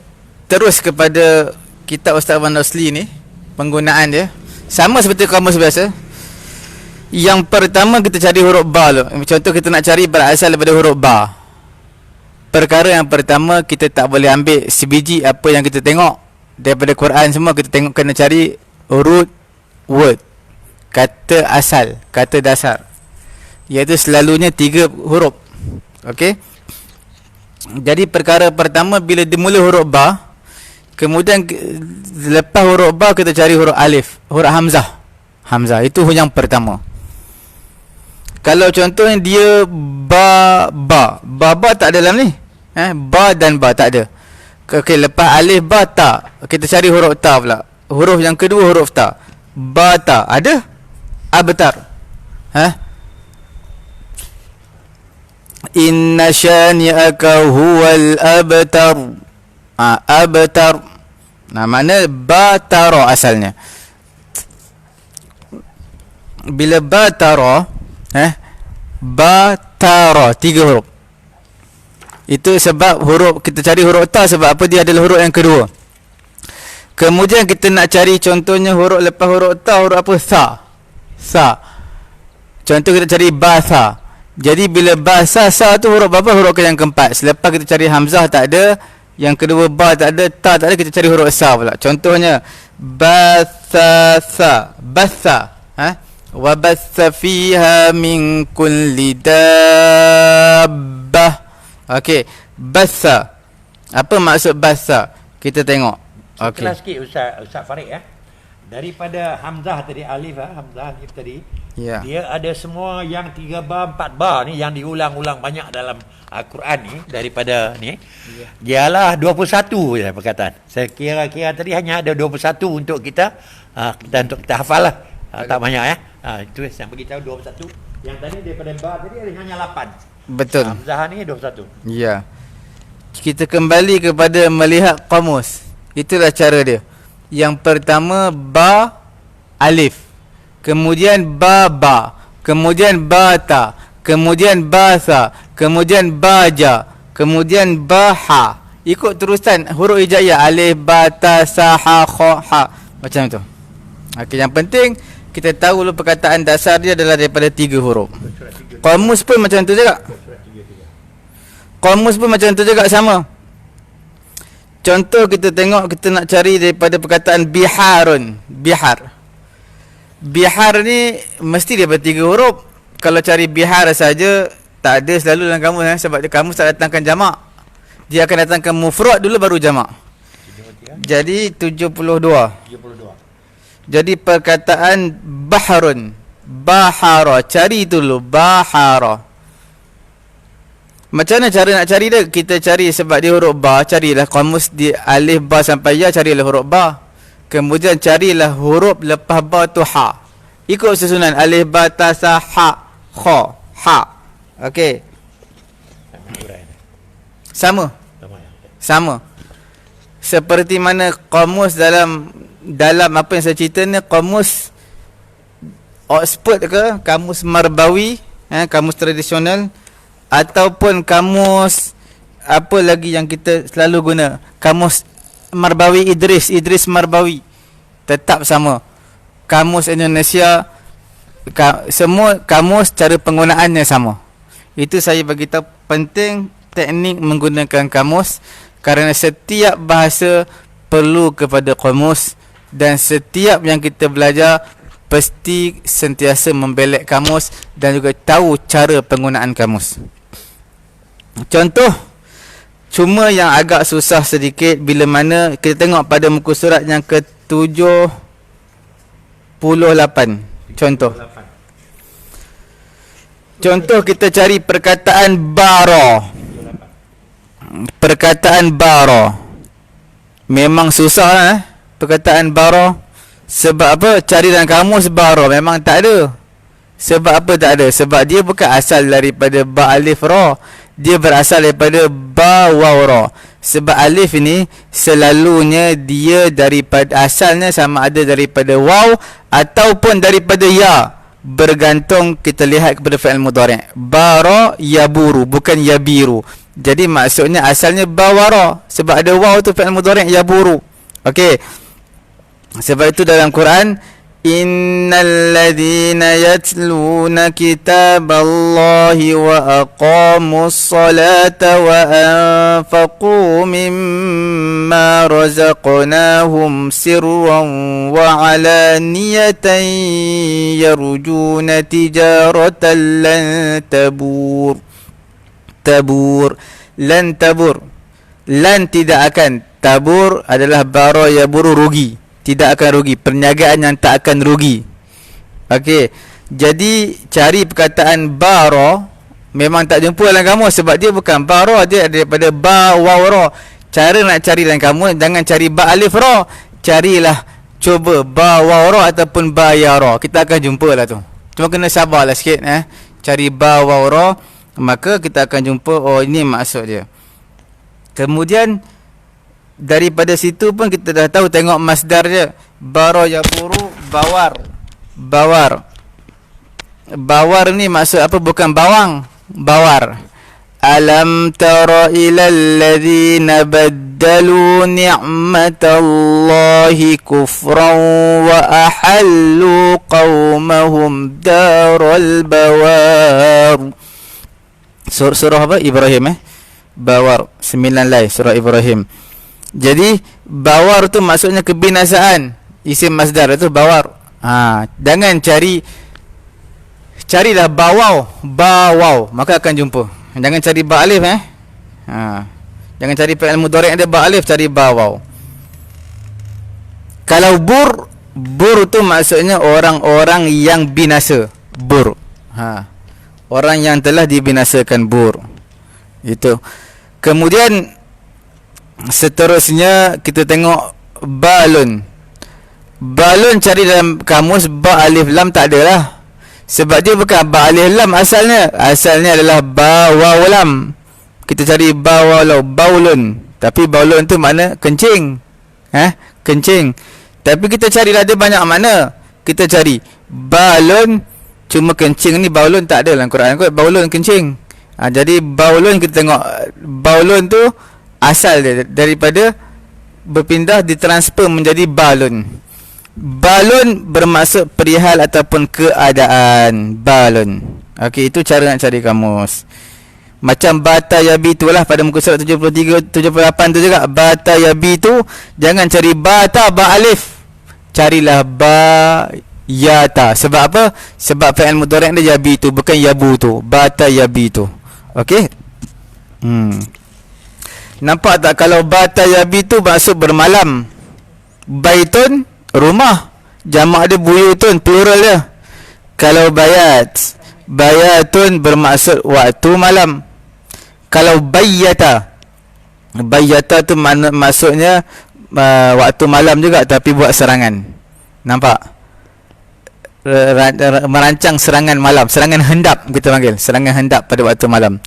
terus kepada kitab Ustaz Wan Rosli ni. Penggunaan dia sama seperti kamus biasa. Yang pertama kita cari huruf ba tu. Contoh kita nak cari berasal daripada huruf ba. Perkara yang pertama, kita tak boleh ambil sebiji apa yang kita tengok daripada Quran semua. Kita tengok, kena cari root word, kata asal, kata dasar, iaitu selalunya 3 huruf. Okey, Jadi perkara pertama, bila dimula huruf ba, kemudian lepas huruf ba kita cari huruf alif, huruf hamzah. Hamzah itu yang pertama. Kalau contohnya dia ba tak ada dalam ni. Ba dan ba tak ada. Okey, lepas alif ba ta, kita cari huruf ta pula. Huruf yang kedua huruf ta. Ba ta ada? Abtar. Inna syani'aka huwal abtar. Abtar. Nah, mana batara asalnya. Bila batara, batara 3 huruf. Itu sebab huruf, kita cari huruf ta sebab apa, dia adalah huruf yang kedua. Kemudian kita nak cari contohnya huruf lepas huruf ta, huruf apa? Sa. Contoh kita cari basa. Jadi bila basa, sa tu huruf apa? Huruf yang keempat. Selepas kita cari hamzah tak ada, yang kedua ba tak ada, ta tak ada, kita cari huruf sa pula. Contohnya basa. Wa bassa fiha min kulli dabbah. Okey, bassa. Apa maksud bassa? Kita tengok. Okey. Kelas sikit Ustaz Farid daripada hamzah tadi, hamzah alif tadi. Ya. Dia ada semua yang 3 bar 4 bar ni yang diulang-ulang banyak dalam Al-Quran ni, daripada ni. Dialah 21 je perkataan. Saya kira-kira tadi hanya ada 21 untuk kita untuk kita hafal lah. Tak banyak itu yang beritahu 21. Yang tadi daripada bar tadi hanya 8. Betul. Hamzah ni 21. Ya. Kita kembali kepada melihat kamus. Itulah cara dia. Yang pertama ba alif, kemudian ba, kemudian bata, kemudian basa, kemudian baja, kemudian baha. Ikut terusan huruf hijaiyah, alif, ba, ta, sa, ha, kha, ha, macam tu. Okey, yang penting kita tahu dulu perkataan dasar dia adalah daripada 3 huruf. Kamus pun macam tu juga. Kamus pun macam tu juga, sama. Contoh kita tengok, kita nak cari daripada perkataan biharun. Bihar ni mesti daripada 3 huruf. Kalau cari bihar saja tak ada selalu dalam kamus, sebab dia kamus tak datangkan jamak. Dia akan datangkan mufrad dulu baru jamak. Jadi 72. Jadi perkataan bahrun, bahara, cari dulu bahara. Macam mana cara nak cari dia? Kita cari sebab dia huruf ba, carilah kamus di alif ba sampai ya, carilah huruf ba. Kemudian carilah huruf lepas ba tu ha. Ikut susunan alif ba ta sa ha kha ha. Okey. Sama. Seperti mana kamus dalam apa yang saya cerita ni, kamus Oxford ke, kamus Marbawi, kamus tradisional, ataupun kamus apa lagi yang kita selalu guna, kamus Marbawi Idris Marbawi, tetap sama. Kamus Indonesia, semua kamus cara penggunaannya sama. Itu saya bagi tahu penting teknik menggunakan kamus, kerana setiap bahasa perlu kepada kamus, dan setiap yang kita belajar pasti sentiasa membelek kamus dan juga tahu cara penggunaan kamus. Contoh, cuma yang agak susah sedikit bila mana kita tengok pada muka surat yang ke-78. Contoh kita cari perkataan bara. Perkataan bara memang susah lah, perkataan bara. Sebab apa? Cari dalam kamus bara memang tak ada. Sebab apa tak ada? Sebab dia bukan asal daripada ba alif ra, dia berasal daripada ba waw ra. Sebab alif ni selalunya dia daripada asalnya sama ada daripada waw ataupun daripada ya, bergantung kita lihat kepada fi'il mudhari'. Bara yaburu, bukan yabiru. Jadi maksudnya asalnya bawara, sebab ada waw tu fi'il mudhari' yaburu. Okey. Sebab itu dalam Quran, innal ladzina yatluna kitaballahi wa aqamus salata wa anfaqu mimma razaqnahum sirran wa alaniyatan yarjuna tijaratan lan tabur lan tabur. Lan tidak akan. Tabur adalah bara yaburu, rugi. Tidak akan rugi. Perniagaan yang tak akan rugi. Okey. Jadi cari perkataan bara memang tak jumpa dalam kamus sebab dia bukan bara, dia daripada ba waw ra. Cara nak cari dalam kamus, jangan cari ba alif ra. Carilah, cuba ba waw ra ataupun ba ya ra. Kita akan jumpa lah tu. Cuma kena sabarlah sikit Cari ba waw ra, maka kita akan jumpa oh ini maksud dia. Kemudian daripada situ pun kita dah tahu, tengok masdar dia. Bara yaburu, bawar. Bawar. Bawar ni maksud apa? Bukan bawang. Bawar. Alam tara ilal ladzina baddalu ni'matallahi kufran wa ahallu qaumahum daral bawar. Surah apa? Ibrahim Bawar 9 lai surah Ibrahim. Jadi bawar tu maksudnya kebinasaan. Isim masdar itu bawar. Jangan carilah bawau, maka akan jumpa. Jangan cari ba alif Jangan cari fi'il mudhari' ada ba alif, cari bawau. Kalau bur tu maksudnya orang-orang yang binasa. Bur. Orang yang telah dibinasakan, bur. Itu. Kemudian seterusnya kita tengok balun. Balun cari dalam kamus ba alif lam tak ada lah. Sebab dia bukan ba alif lam asalnya. Asalnya adalah ba waw lam. Kita cari ba waw lam, baulun. Tapi baulun tu makna kencing. Kencing. Tapi kita carilah dia banyak makna. Kita cari balun, cuma kencing ni baulun tak ada dalam Quran kot. Baulun kencing. Jadi baulun kita tengok, baulun tu asal dia daripada berpindah ditransfer menjadi balun. Balun bermaksud perihal ataupun keadaan. Balun. Okey, itu cara nak cari kamus. Macam bata yabi tu lah pada muka surat 73 78 tu juga. Bata yabi tu jangan cari bata ba alif. Carilah ba yata. Sebab apa? Sebab fi'il mudhari' dia yabi tu, bukan yabu tu. Bata yabi tu. Okey. Nampak tak kalau bata yabi tu maksud bermalam. Baitun rumah, jamak dia buyutun, plural dia. Kalau bayatun bermaksud waktu malam. Kalau bayyata tu maksudnya waktu malam juga tapi buat serangan. Nampak? Merancang serangan malam, serangan hendap kita panggil, serangan hendap pada waktu malam.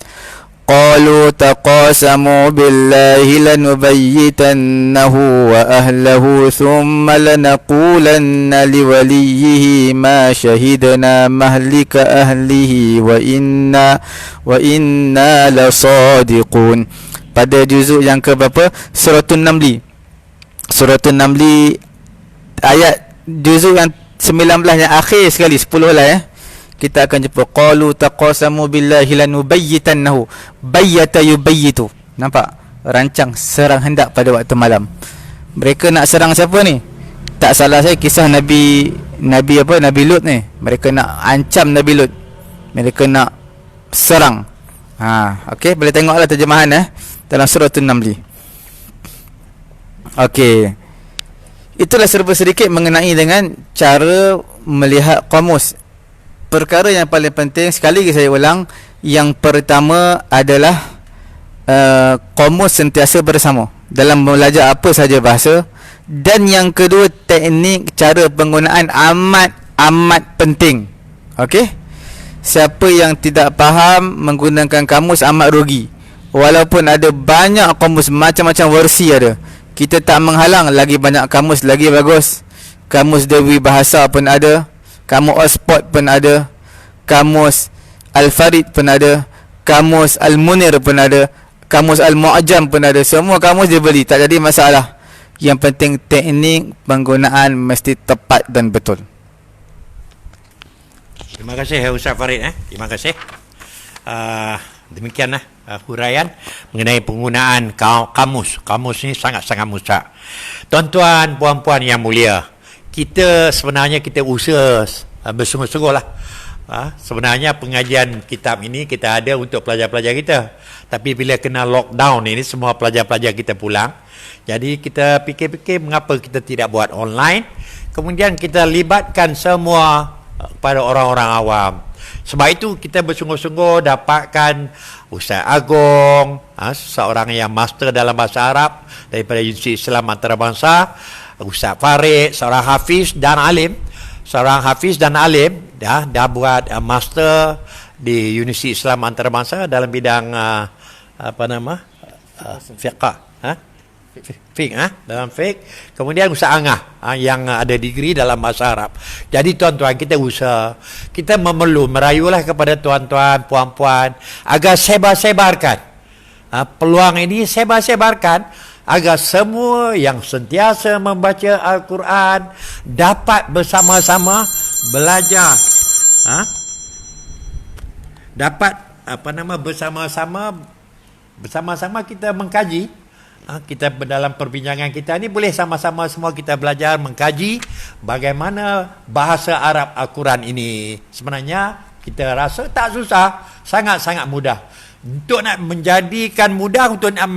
Qalu taqasamu billahi lanubayyitannahu wa ahlahu thumma lanaqulanna liwaliyhi ma shahidna mahlika ahlihi wa inna lasadiqun. Pada juzuk yang ke berapa? Suratul Namli. Suratul Namli ayat juzuk yang 19 yang akhir sekali, 10 lah kita akan jumpa qalu taqasamu billahi lanubayyitannahu. Bayyata yubayyitu. Nampak? Rancang serang hendak pada waktu malam. Mereka nak serang siapa ni? Tak salah saya kisah Nabi Lut ni. Mereka nak ancam Nabi Lut. Mereka nak serang. Okey, boleh tengoklah terjemahan dalam surah An-Naml. Okey. Itulah serba sedikit mengenai dengan cara melihat kamus. Perkara yang paling penting, sekali lagi saya ulang, yang pertama adalah kamus sentiasa bersama dalam belajar apa saja bahasa. Dan yang kedua, teknik cara penggunaan amat penting. Okey? Siapa yang tidak faham menggunakan kamus amat rugi. Walaupun ada banyak kamus, macam-macam versi ada, kita tak menghalang. Lagi banyak kamus lagi bagus. Kamus Dewi Bahasa pun ada, kamus Oxford pun ada, kamus Al-Farid pun ada, kamus Al-Munir pun ada, kamus Al-Mu'ajam pun ada. Semua kamus dia beli, tak jadi masalah. Yang penting teknik penggunaan mesti tepat dan betul. Terima kasih Ustaz Farid. Terima kasih. Demikianlah huraian mengenai penggunaan kamus. Kamus ni sangat-sangat mudah. Tuan-tuan, puan-puan yang mulia, kita sebenarnya kita usaha bersungguh-sungguh lah Sebenarnya pengajian kitab ini kita ada untuk pelajar-pelajar kita. Tapi bila kena lockdown ini, semua pelajar-pelajar kita pulang. Jadi kita fikir-fikir mengapa kita tidak buat online. Kemudian kita libatkan semua kepada orang-orang awam. Sebab itu kita bersungguh-sungguh dapatkan Ustaz Agong, seorang yang master dalam bahasa Arab daripada Universiti Islam Antarabangsa, Ustaz Farid, seorang hafiz dan alim. Seorang hafiz dan alim dah buat master di Universiti Islam Antarabangsa dalam bidang fiqh. Dalam fiqh. Kemudian Ustaz Angah yang ada degree dalam bahasa Arab. Jadi tuan-tuan, kita usaha, kita merayulah kepada tuan-tuan, puan-puan agar sebar-sebarkan peluang ini, sebar-sebarkan agar semua yang sentiasa membaca Al-Quran dapat bersama-sama belajar, dapat bersama-sama kita mengkaji. Kita dalam perbincangan kita ni boleh sama-sama semua kita belajar mengkaji bagaimana bahasa Arab Al-Quran ini. Sebenarnya kita rasa tak susah, sangat-sangat mudah. Untuk nak menjadikan mudah, untuk nak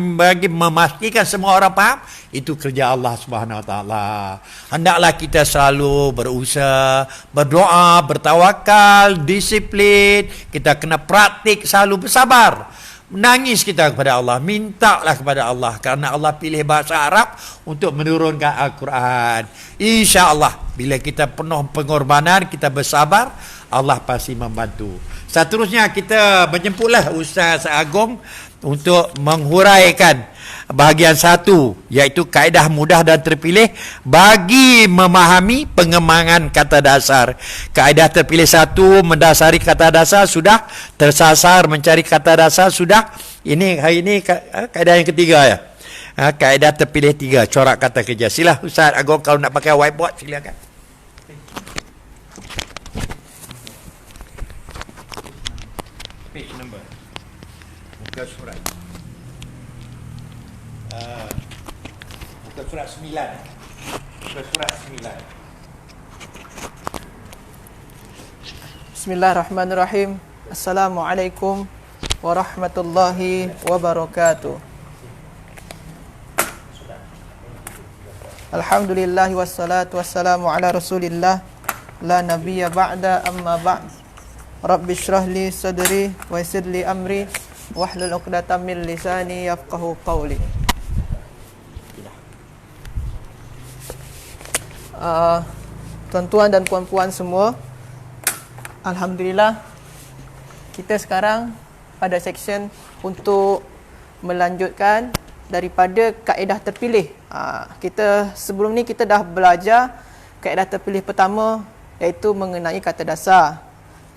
memastikan semua orang faham, itu kerja Allah Subhanahu Wa Taala. Hendaklah kita selalu berusaha, berdoa, bertawakal, disiplin. Kita kena praktik, selalu bersabar. Menangis kita kepada Allah, mintalah kepada Allah, kerana Allah pilih bahasa Arab untuk menurunkan Al-Quran. InsyaAllah bila kita penuh pengorbanan, kita bersabar, Allah pasti membantu. Seterusnya kita menjemputlah Ustaz Agong untuk menghuraikan bahagian 1, iaitu kaedah mudah dan terpilih bagi memahami pengembangan kata dasar. Kaedah terpilih 1, mendasari kata dasar sudah, tersasar mencari kata dasar sudah. Ini hari ini kaedah yang ketiga ya. Kaedah terpilih 3, corak kata kerja. Sila Ustaz Agong, kalau nak pakai whiteboard silakan. Page number, muka surat. Muka surat 9. Muka surat 9. Bismillahirrahmanirrahim. Assalamualaikum warahmatullahi wabarakatuh. Alhamdulillah wassalatu wassalamu ala Rasulillah la nabiyya ba'da, amma ba'd. Rabbi shrah li sadri wa yassir li amri wahlul 'uqdatam min lisani yafqahu qawli. Tuan-tuan dan puan-puan semua, alhamdulillah kita sekarang pada seksyen untuk melanjutkan daripada kaedah terpilih. Kita sebelum ni kita dah belajar kaedah terpilih pertama, iaitu mengenai kata dasar.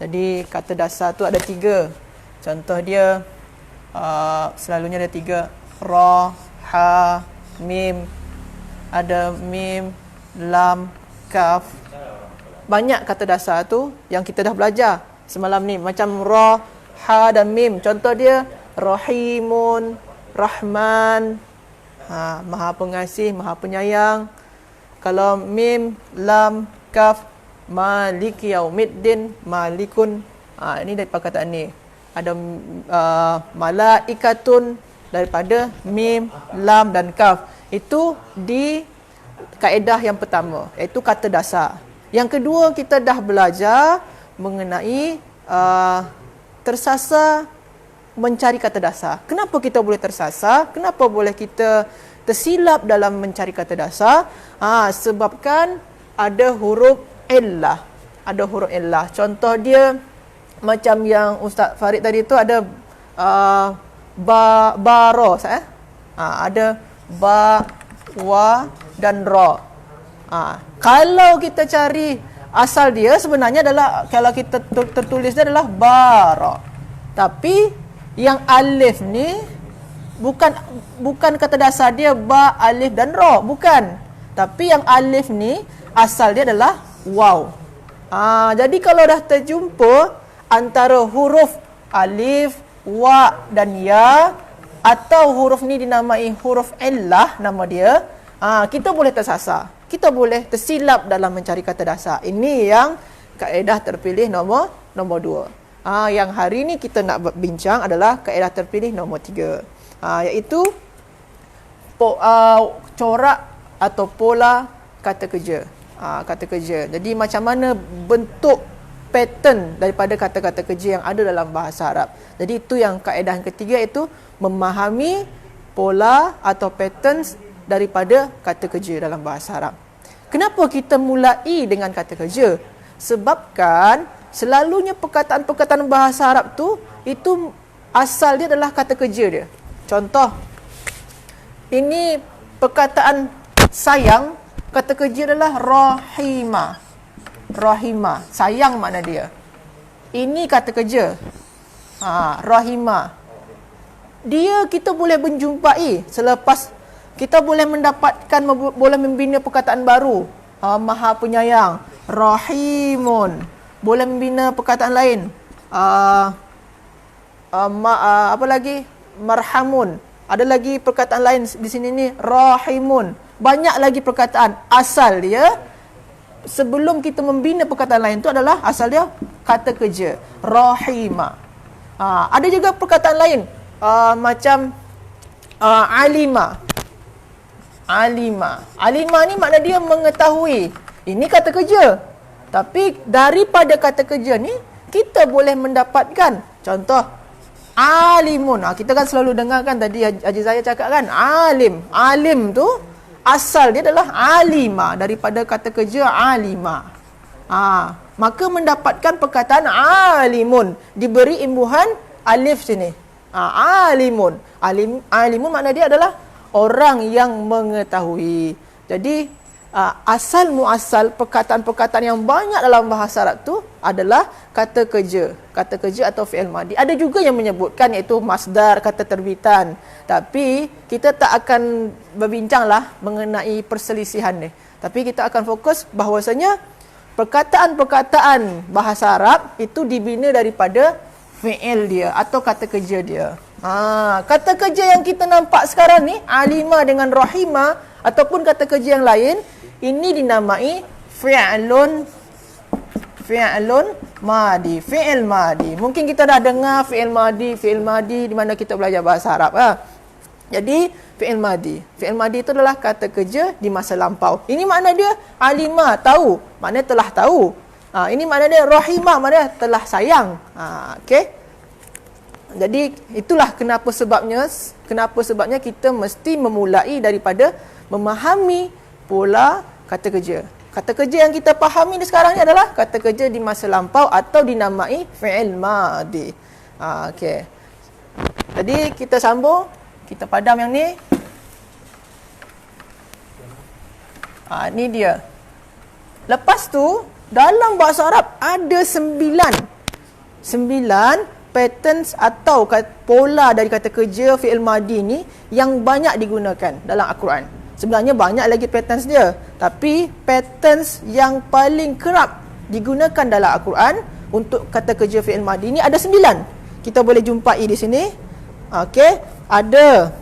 Jadi kata dasar tu ada 3. Contoh dia selalunya ada 3. Ra, ha, mim. Ada mim, lam, kaf. Banyak kata dasar tu yang kita dah belajar semalam ni. Macam ra, ha dan mim. Contoh dia Rahimun, Rahman, Maha Pengasih, Maha Penyayang. Kalau mim, lam, kaf, Maliki Yaumiddin, Malikun. Ini dari perkataan ni. Ada malaikatun daripada mim, lam dan kaf. Itu di kaedah yang pertama, iaitu kata dasar. Yang kedua, kita dah belajar mengenai tersasar mencari kata dasar. Kenapa kita boleh tersasar? Kenapa boleh kita tersilap dalam mencari kata dasar? Sebabkan ada huruf illah. Ada huruf illah. Contoh dia macam yang Ustaz Farid tadi tu ada ba ra, ada ba, wa dan ra. Kalau kita cari asal dia, sebenarnya adalah, kalau kita tertulis dia adalah ba ra. Tapi yang alif ni bukan kata dasar dia ba, alif dan ra, bukan. Tapi yang alif ni asal dia adalah waw. Jadi kalau dah terjumpa antara huruf alif, wa dan ya, atau huruf ni dinamai huruf illah nama dia, kita boleh tersasar. Kita boleh tersilap dalam mencari kata dasar. Ini yang kaedah terpilih nombor nombor 2. Yang hari ni kita nak bincang adalah kaedah terpilih nombor 3. Iaitu corak atau pola kata kerja. Kata kerja. Jadi macam mana bentuk pattern daripada kata-kata kerja yang ada dalam bahasa Arab. Jadi itu yang kaedah yang ketiga, iaitu memahami pola atau patterns daripada kata kerja dalam bahasa Arab. Kenapa kita mulai dengan kata kerja? Sebabkan selalunya perkataan-perkataan bahasa Arab tu itu asal dia adalah kata kerja dia. Contoh, ini perkataan sayang, kata kerja adalah rahimah. Rahimah, sayang makna dia. Ini kata kerja. Rahimah. Dia kita boleh menjumpai selepas kita boleh mendapatkan, boleh membina perkataan baru. Maha penyayang, rahimun. Boleh membina perkataan lain. Apa lagi? Marhamun. Ada lagi perkataan lain di sini ni, rahimun. Banyak lagi perkataan. Asal dia, sebelum kita membina perkataan lain tu adalah asal dia kata kerja. Rahimah. Ada juga perkataan lain. Macam alima. Alima ni makna dia mengetahui. Ini kata kerja. Tapi daripada kata kerja ni kita boleh mendapatkan contoh alimun. Kita kan selalu dengar kan, tadi Haji Zahir cakap kan, alim tu asal dia adalah alima, daripada kata kerja alima. Maka mendapatkan perkataan alimun, diberi imbuhan alif sini. Alimun. Alimun makna dia adalah orang yang mengetahui. Jadi asal muasal perkataan-perkataan yang banyak dalam bahasa Arab tu adalah kata kerja atau fi'il madi. Ada juga yang menyebutkan iaitu masdar, kata terbitan. Tapi kita tak akan berbincanglah mengenai perselisihan ni. Tapi kita akan fokus bahawasanya perkataan-perkataan bahasa Arab itu dibina daripada fi'il dia atau kata kerja dia. Kata kerja yang kita nampak sekarang ni, alima dengan rahima ataupun kata kerja yang lain, ini dinamai fi'lun madi, fi'il madi. Mungkin kita dah dengar fi'il madi di mana kita belajar bahasa Arab. Jadi fi'il madi itu adalah kata kerja di masa lampau. Ini makna dia alima, tahu, maknanya telah tahu. Ini makna dia rahimah, maknanya telah sayang. Okey. Jadi itulah kenapa sebabnya kita mesti memulai daripada memahami pola kata kerja. Kata kerja yang kita fahami sekarang ni adalah kata kerja di masa lampau atau dinamai fi'il madi. Okey. Jadi kita sambung, kita padam yang ni. Ni dia. Lepas tu dalam bahasa Arab ada 9 patterns atau pola dari kata kerja fi'il madi ni yang banyak digunakan dalam Al-Quran. Sebenarnya banyak lagi patterns dia, tapi patterns yang paling kerap digunakan dalam Al-Quran untuk kata kerja fi'il madi ni ada 9. Kita boleh jumpai di sini. Okey, ada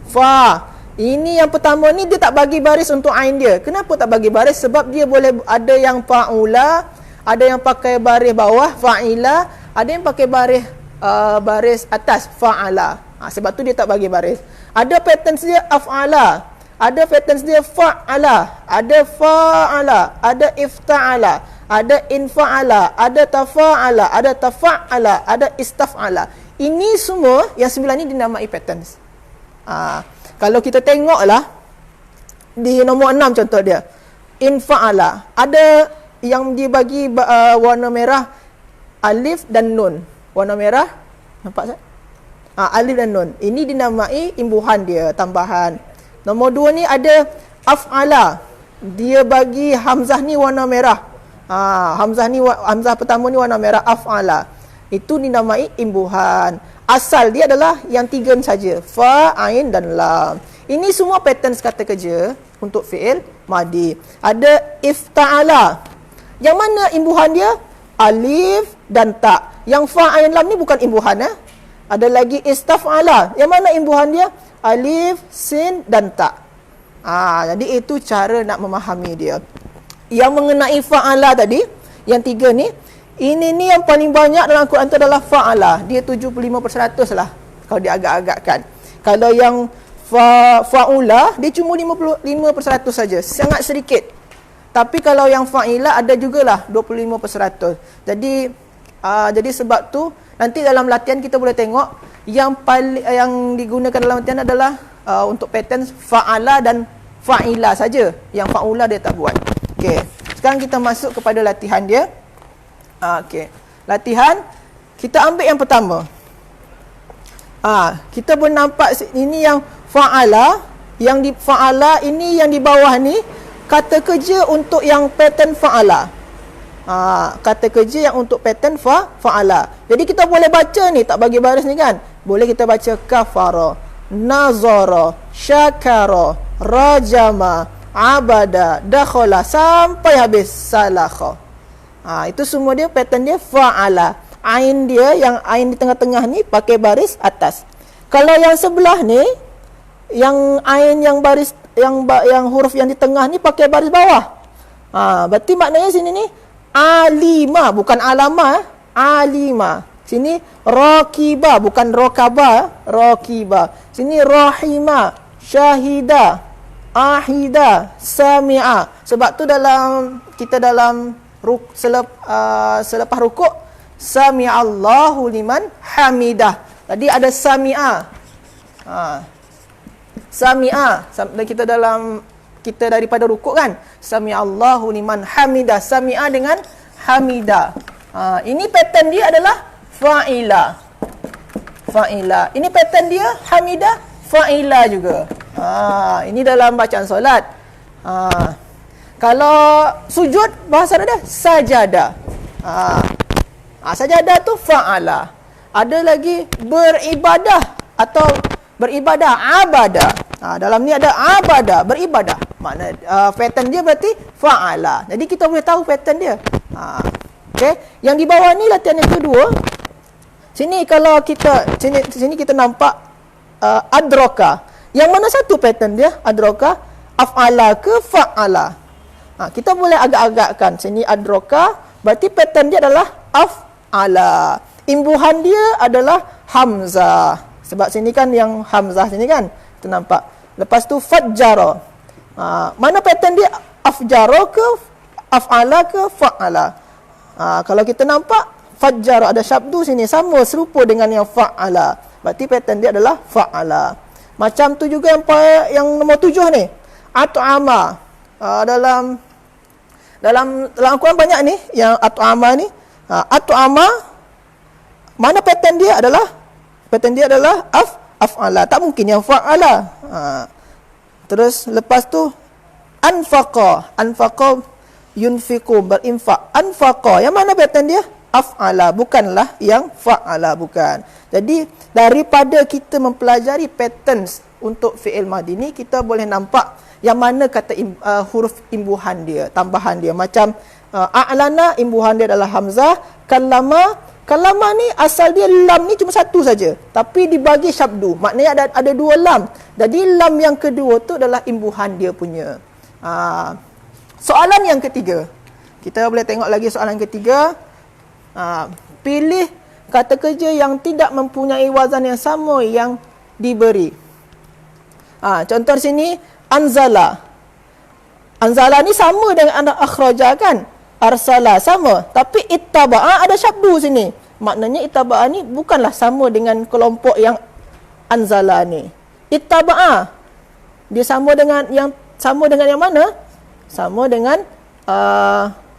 fa. Ini yang pertama ni dia tak bagi baris untuk ain dia. Kenapa tak bagi baris? Sebab dia boleh ada yang fa'ula, ada yang pakai baris bawah fa'ila, ada yang pakai baris atas fa'ala. Sebab tu dia tak bagi baris. Ada patterns dia af'ala, ada patterns dia fa'ala, ada fa'ala, ada ifta'ala, ada infa'ala, ada tafa'ala, ada tafa'ala, ada istaf'ala. Ini semua yang 9 ni dinamai patterns. Kalau kita tengoklah di nombor 6 contoh dia, infa'ala, ada yang dibagi warna merah, alif dan nun. Warna merah, nampak tak? Alif dan nun. Ini dinamai imbuhan dia, tambahan. Nombor 2 ni ada af'ala. Dia bagi hamzah ni warna merah. Hamzah pertama ni warna merah, af'ala. Itu dinamai imbuhan. Asal dia adalah yang 3 saja, fa, ain dan lam. Ini semua patterns kata kerja untuk fi'il madi. Ada ifta'ala. Yang mana imbuhan dia? Alif dan ta. Yang fa, ain, lam ni bukan imbuhan. Ada lagi istaf'ala. Yang mana imbuhan dia? Alif, sin dan ta. Jadi itu cara nak memahami dia. Yang mengenai fa'ala tadi, yang 3 ni, Ini ni yang paling banyak dalam Quran tu adalah fa'ala. Dia 75% lah kalau dia agak-agakkan. Kalau yang fa'ula dia cuma 55% saja, sangat sedikit. Tapi kalau yang fa'ila ada jugalah 25%. Jadi sebab tu nanti dalam latihan kita boleh tengok yang digunakan dalam latihan adalah untuk pattern fa'ala dan fa'ila saja. Yang fa'ula dia tak buat. Okey. Sekarang kita masuk kepada latihan dia. Okey. Latihan kita ambil yang pertama. Kita boleh nampak ini yang fa'ala, fa'ala ini yang di bawah ni kata kerja untuk yang pattern fa'ala. Kata kerja yang untuk pattern fa'ala. Jadi kita boleh baca ni, tak bagi baris ni kan. Boleh kita baca kafara, nazara, syakara, rajama, abada, dakhala sampai habis salakha. Itu semua dia pattern dia fa'ala. Ain dia yang ain di tengah-tengah ni pakai baris atas. Kalau yang sebelah ni yang ain yang baris yang huruf yang di tengah ni pakai baris bawah. Berarti maknanya sini ni alima bukan alama, alima. Sini raqiba bukan rokaba, raqiba. Sini rahima, syahida, ahida, sami'a. Sebab tu dalam selepas rukuk sami'allahu liman hamidah. Tadi ada sami'a. Sami'a. Kita daripada rukuk kan. Sami'allahu liman hamidah. Sami'a dengan hamidah. Ini pattern dia adalah fa'ila. Fa'ila. Ini pattern dia hamidah, fa'ila juga. Ini dalam bacaan solat. Kalau sujud, bahasa dia sajadah. Sajadah tu fa'ala. Ada lagi beribadah atau beribadah, abadah. Dalam ni ada abadah, beribadah. Makna pattern dia berarti fa'ala. Jadi kita boleh tahu pattern dia. Okey, yang di bawah ni latihan yang kedua. Sini kalau sini kita nampak adraka. Yang mana satu pattern dia? Adraka, af'ala ke fa'ala? Kita boleh agak-agakkan. Sini adraka, berarti pattern dia adalah af'ala. Imbuhan dia adalah hamzah. Sebab sini kan yang hamzah sini kan. Kita nampak. Lepas tu fajjara. Mana pattern dia? Afjara ke af'ala ke fa'ala? Kalau kita nampak fajjara ada syabdu sini sama serupa dengan yang fa'ala. Berarti pattern dia adalah fa'ala. Macam tu juga yang nombor 7 ni. At'ama. Dalam Al-Quran banyak ni yang at'ama ni. At'ama mana pattern dia adalah af'ala. Tak mungkin yang fa'ala. Terus lepas tu anfaqa yunfiqu berinfaq. Anfaqa yang mana pattern dia? Af'ala, bukanlah yang fa'ala, bukan. Jadi daripada kita mempelajari patterns untuk fi'il madhi ni, kita boleh nampak yang mana kata huruf imbuhan dia, tambahan dia. Macam a'lana, imbuhan dia adalah hamzah. Kalama ni asal dia lam ni cuma satu saja, tapi dibagi syabdu. Maknanya ada dua lam. Jadi lam yang kedua tu adalah imbuhan dia punya. Soalan yang ketiga. Kita boleh tengok lagi soalan ketiga. Pilih kata kerja yang tidak mempunyai wazan yang sama yang diberi. Contoh sini anzala. Anzala ni sama dengan akhraja kan? Arsala sama, tapi ittaba'a ada syabdu sini. Maknanya ittaba'a ni bukanlah sama dengan kelompok yang anzala ni. Ittaba'a dia sama dengan yang mana? Sama dengan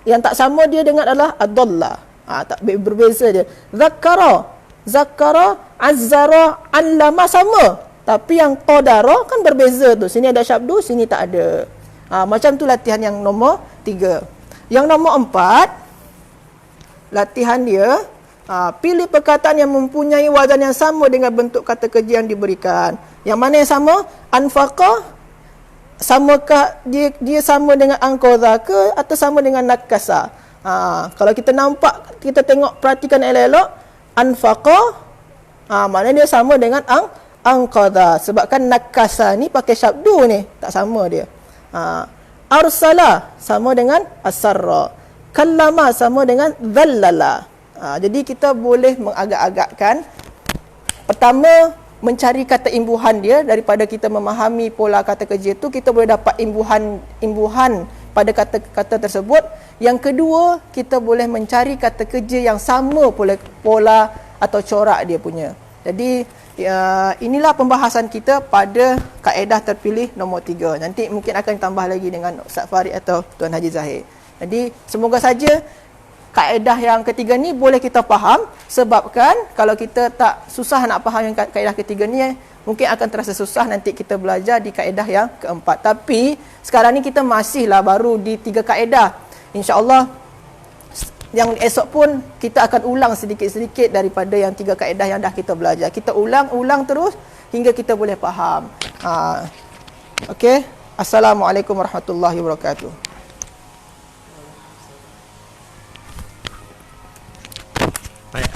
yang tak sama dia dengan adalah adalla. Tak berbeza dia. Zakkara, azzara, allama sama. Tapi yang qadara kan berbeza tu. Sini ada syabdu, sini tak ada. Macam tu latihan yang nombor 3. Yang nombor 4, latihan dia, pilih perkataan yang mempunyai wazan yang sama dengan bentuk kata kerja yang diberikan. Yang mana yang sama? Anfaqa, samakah dia sama dengan angqadha ke atau sama dengan nakasa? Kalau kita nampak, kita tengok, perhatikan elok-elok, anfaqa, maknanya dia sama dengan angqadha. Sebabkan nakasa ni pakai syabdu ni, tak sama dia. Arsala sama dengan asarra. Kallama sama dengan dhallala. Jadi kita boleh mengagak-agakkan. Pertama, mencari kata imbuhan dia. Daripada kita memahami pola kata kerja tu, kita boleh dapat imbuhan pada kata-kata tersebut. Yang kedua, kita boleh mencari kata kerja yang sama pola atau corak dia punya. Jadi inilah pembahasan kita pada kaedah terpilih nombor 3. Nanti mungkin akan tambah lagi dengan Ustaz Farid atau Tuan Haji Zahir. Jadi semoga saja kaedah yang ketiga ni boleh kita faham, sebabkan kalau kita tak susah nak faham yang kaedah ketiga ni, mungkin akan terasa susah nanti kita belajar di kaedah yang keempat. Tapi sekarang ni kita masihlah baru di 3 kaedah. InsyaAllah yang esok pun kita akan ulang sedikit-sedikit daripada yang 3 kaedah yang dah kita belajar. Kita ulang terus hingga kita boleh faham. Okey. Assalamualaikum warahmatullahi wabarakatuh. Baik,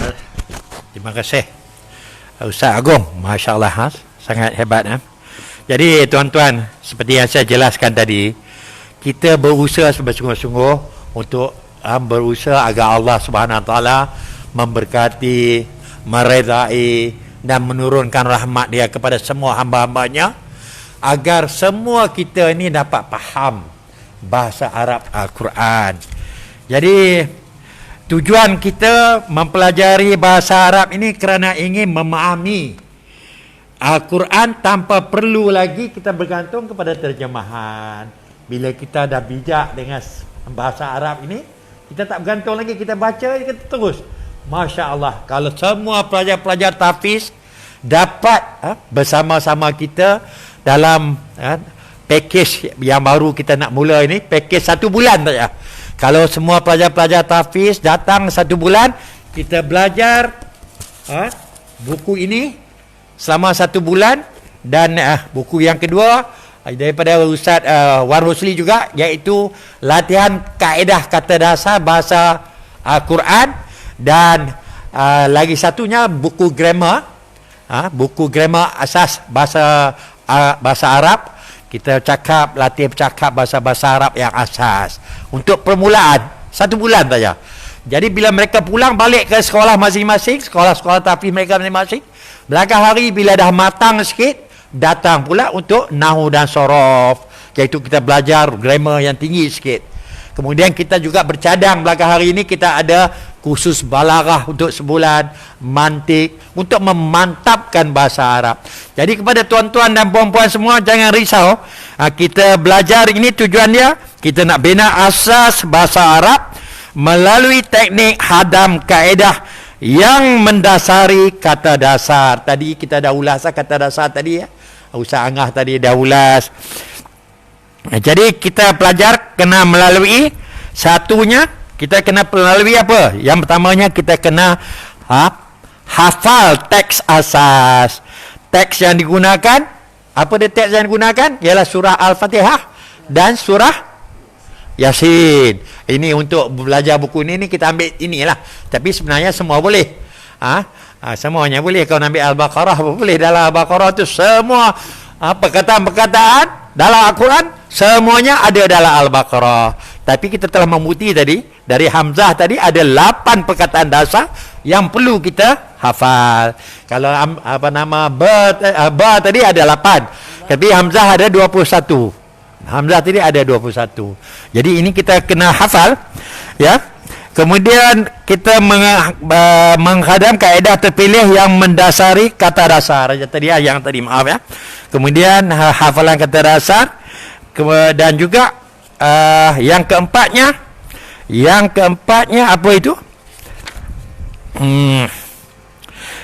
terima kasih Ustaz Agong, Masya Allah, sangat hebat. Jadi tuan-tuan, seperti yang saya jelaskan tadi, kita berusaha bersungguh-sungguh untuk berusaha agar Allah Subhanahu Wa Taala memberkati, meredai dan menurunkan rahmat Dia kepada semua hamba-hambanya, agar semua kita ini dapat faham bahasa Arab Al-Quran. Jadi tujuan kita mempelajari bahasa Arab ini kerana ingin memahami Al-Quran tanpa perlu lagi kita bergantung kepada terjemahan. Bila kita dah bijak dengan bahasa Arab ini, kita tak bergantung lagi, kita baca kita terus. Masya Allah, kalau semua pelajar-pelajar tahfiz dapat bersama-sama kita dalam package yang baru kita nak mula ini, package 1 bulan saja. Kalau semua pelajar-pelajar tahfiz datang 1 bulan, kita belajar buku ini selama 1 bulan. Dan buku yang kedua daripada Ustaz Wan Rosli juga, iaitu latihan kaedah kata dasar bahasa Al-Quran. Dan lagi satunya buku grammar, buku grammar asas bahasa Arab. Kita latih bercakap bahasa Arab yang asas. Untuk permulaan 1 bulan saja. Jadi bila mereka pulang balik ke sekolah masing-masing, sekolah-sekolah tahfiz mereka masing-masing, belakang hari bila dah matang sikit, datang pula untuk nahu dan sorof, iaitu kita belajar grammar yang tinggi sikit. Kemudian kita juga bercadang belakang hari ini kita ada kursus balaghah untuk sebulan, mantik, untuk memantapkan bahasa Arab. Jadi kepada tuan-tuan dan puan-puan semua, jangan risau. Kita belajar ini tujuan dia, kita nak bina asas bahasa Arab melalui teknik hadam kaedah yang mendasari kata dasar. Tadi kita dah ulas kata dasar tadi ya. Ustaz Angah tadi dah ulas. Jadi kita pelajar kena melalui satunya, kita kena melalui apa? Yang pertamanya kita kena hafal teks asas. Teks yang digunakan, apa dia teks yang digunakan? Ialah surah Al-Fatihah dan surah Yasin. Ini untuk belajar buku ini kita ambil inilah. Tapi sebenarnya semua boleh. Semuanya boleh. Kau ambil Al-Baqarah boleh. Dalam Al-Baqarah tu semua perkataan-perkataan dalam Al-Quran semuanya ada dalam Al-Baqarah. Tapi kita telah membukti tadi, dari Hamzah tadi ada 8 perkataan dasar yang perlu kita hafal. Kalau ba tadi ada 8, tapi Hamzah ada 21. Hamzah tadi ada 21. Jadi ini kita kena hafal ya. Kemudian kita menghadam kaedah terpilih yang mendasari kata dasar. Yang tadi maaf ya. Kemudian hafalan kata dasar. Dan juga yang keempatnya apa itu?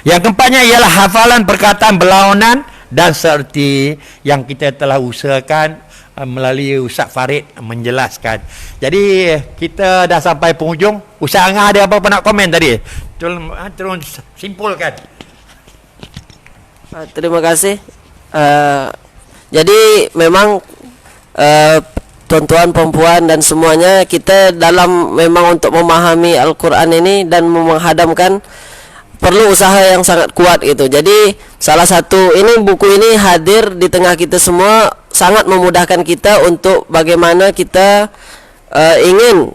Yang keempatnya ialah hafalan perkataan berlawanan dan seerti yang kita telah usahakan melalui Ustaz Farid menjelaskan. Jadi kita dah sampai penghujung. Ustaz Angah ada apa-apa nak komen tadi? Terus simpulkan. Terima kasih. Jadi memang tuan-tuan, perempuan dan semuanya, kita dalam memang untuk memahami Al-Quran ini dan menghadamkan perlu usaha yang sangat kuat gitu. Jadi salah satu ini, buku ini hadir di tengah kita semua, sangat memudahkan kita untuk bagaimana kita ingin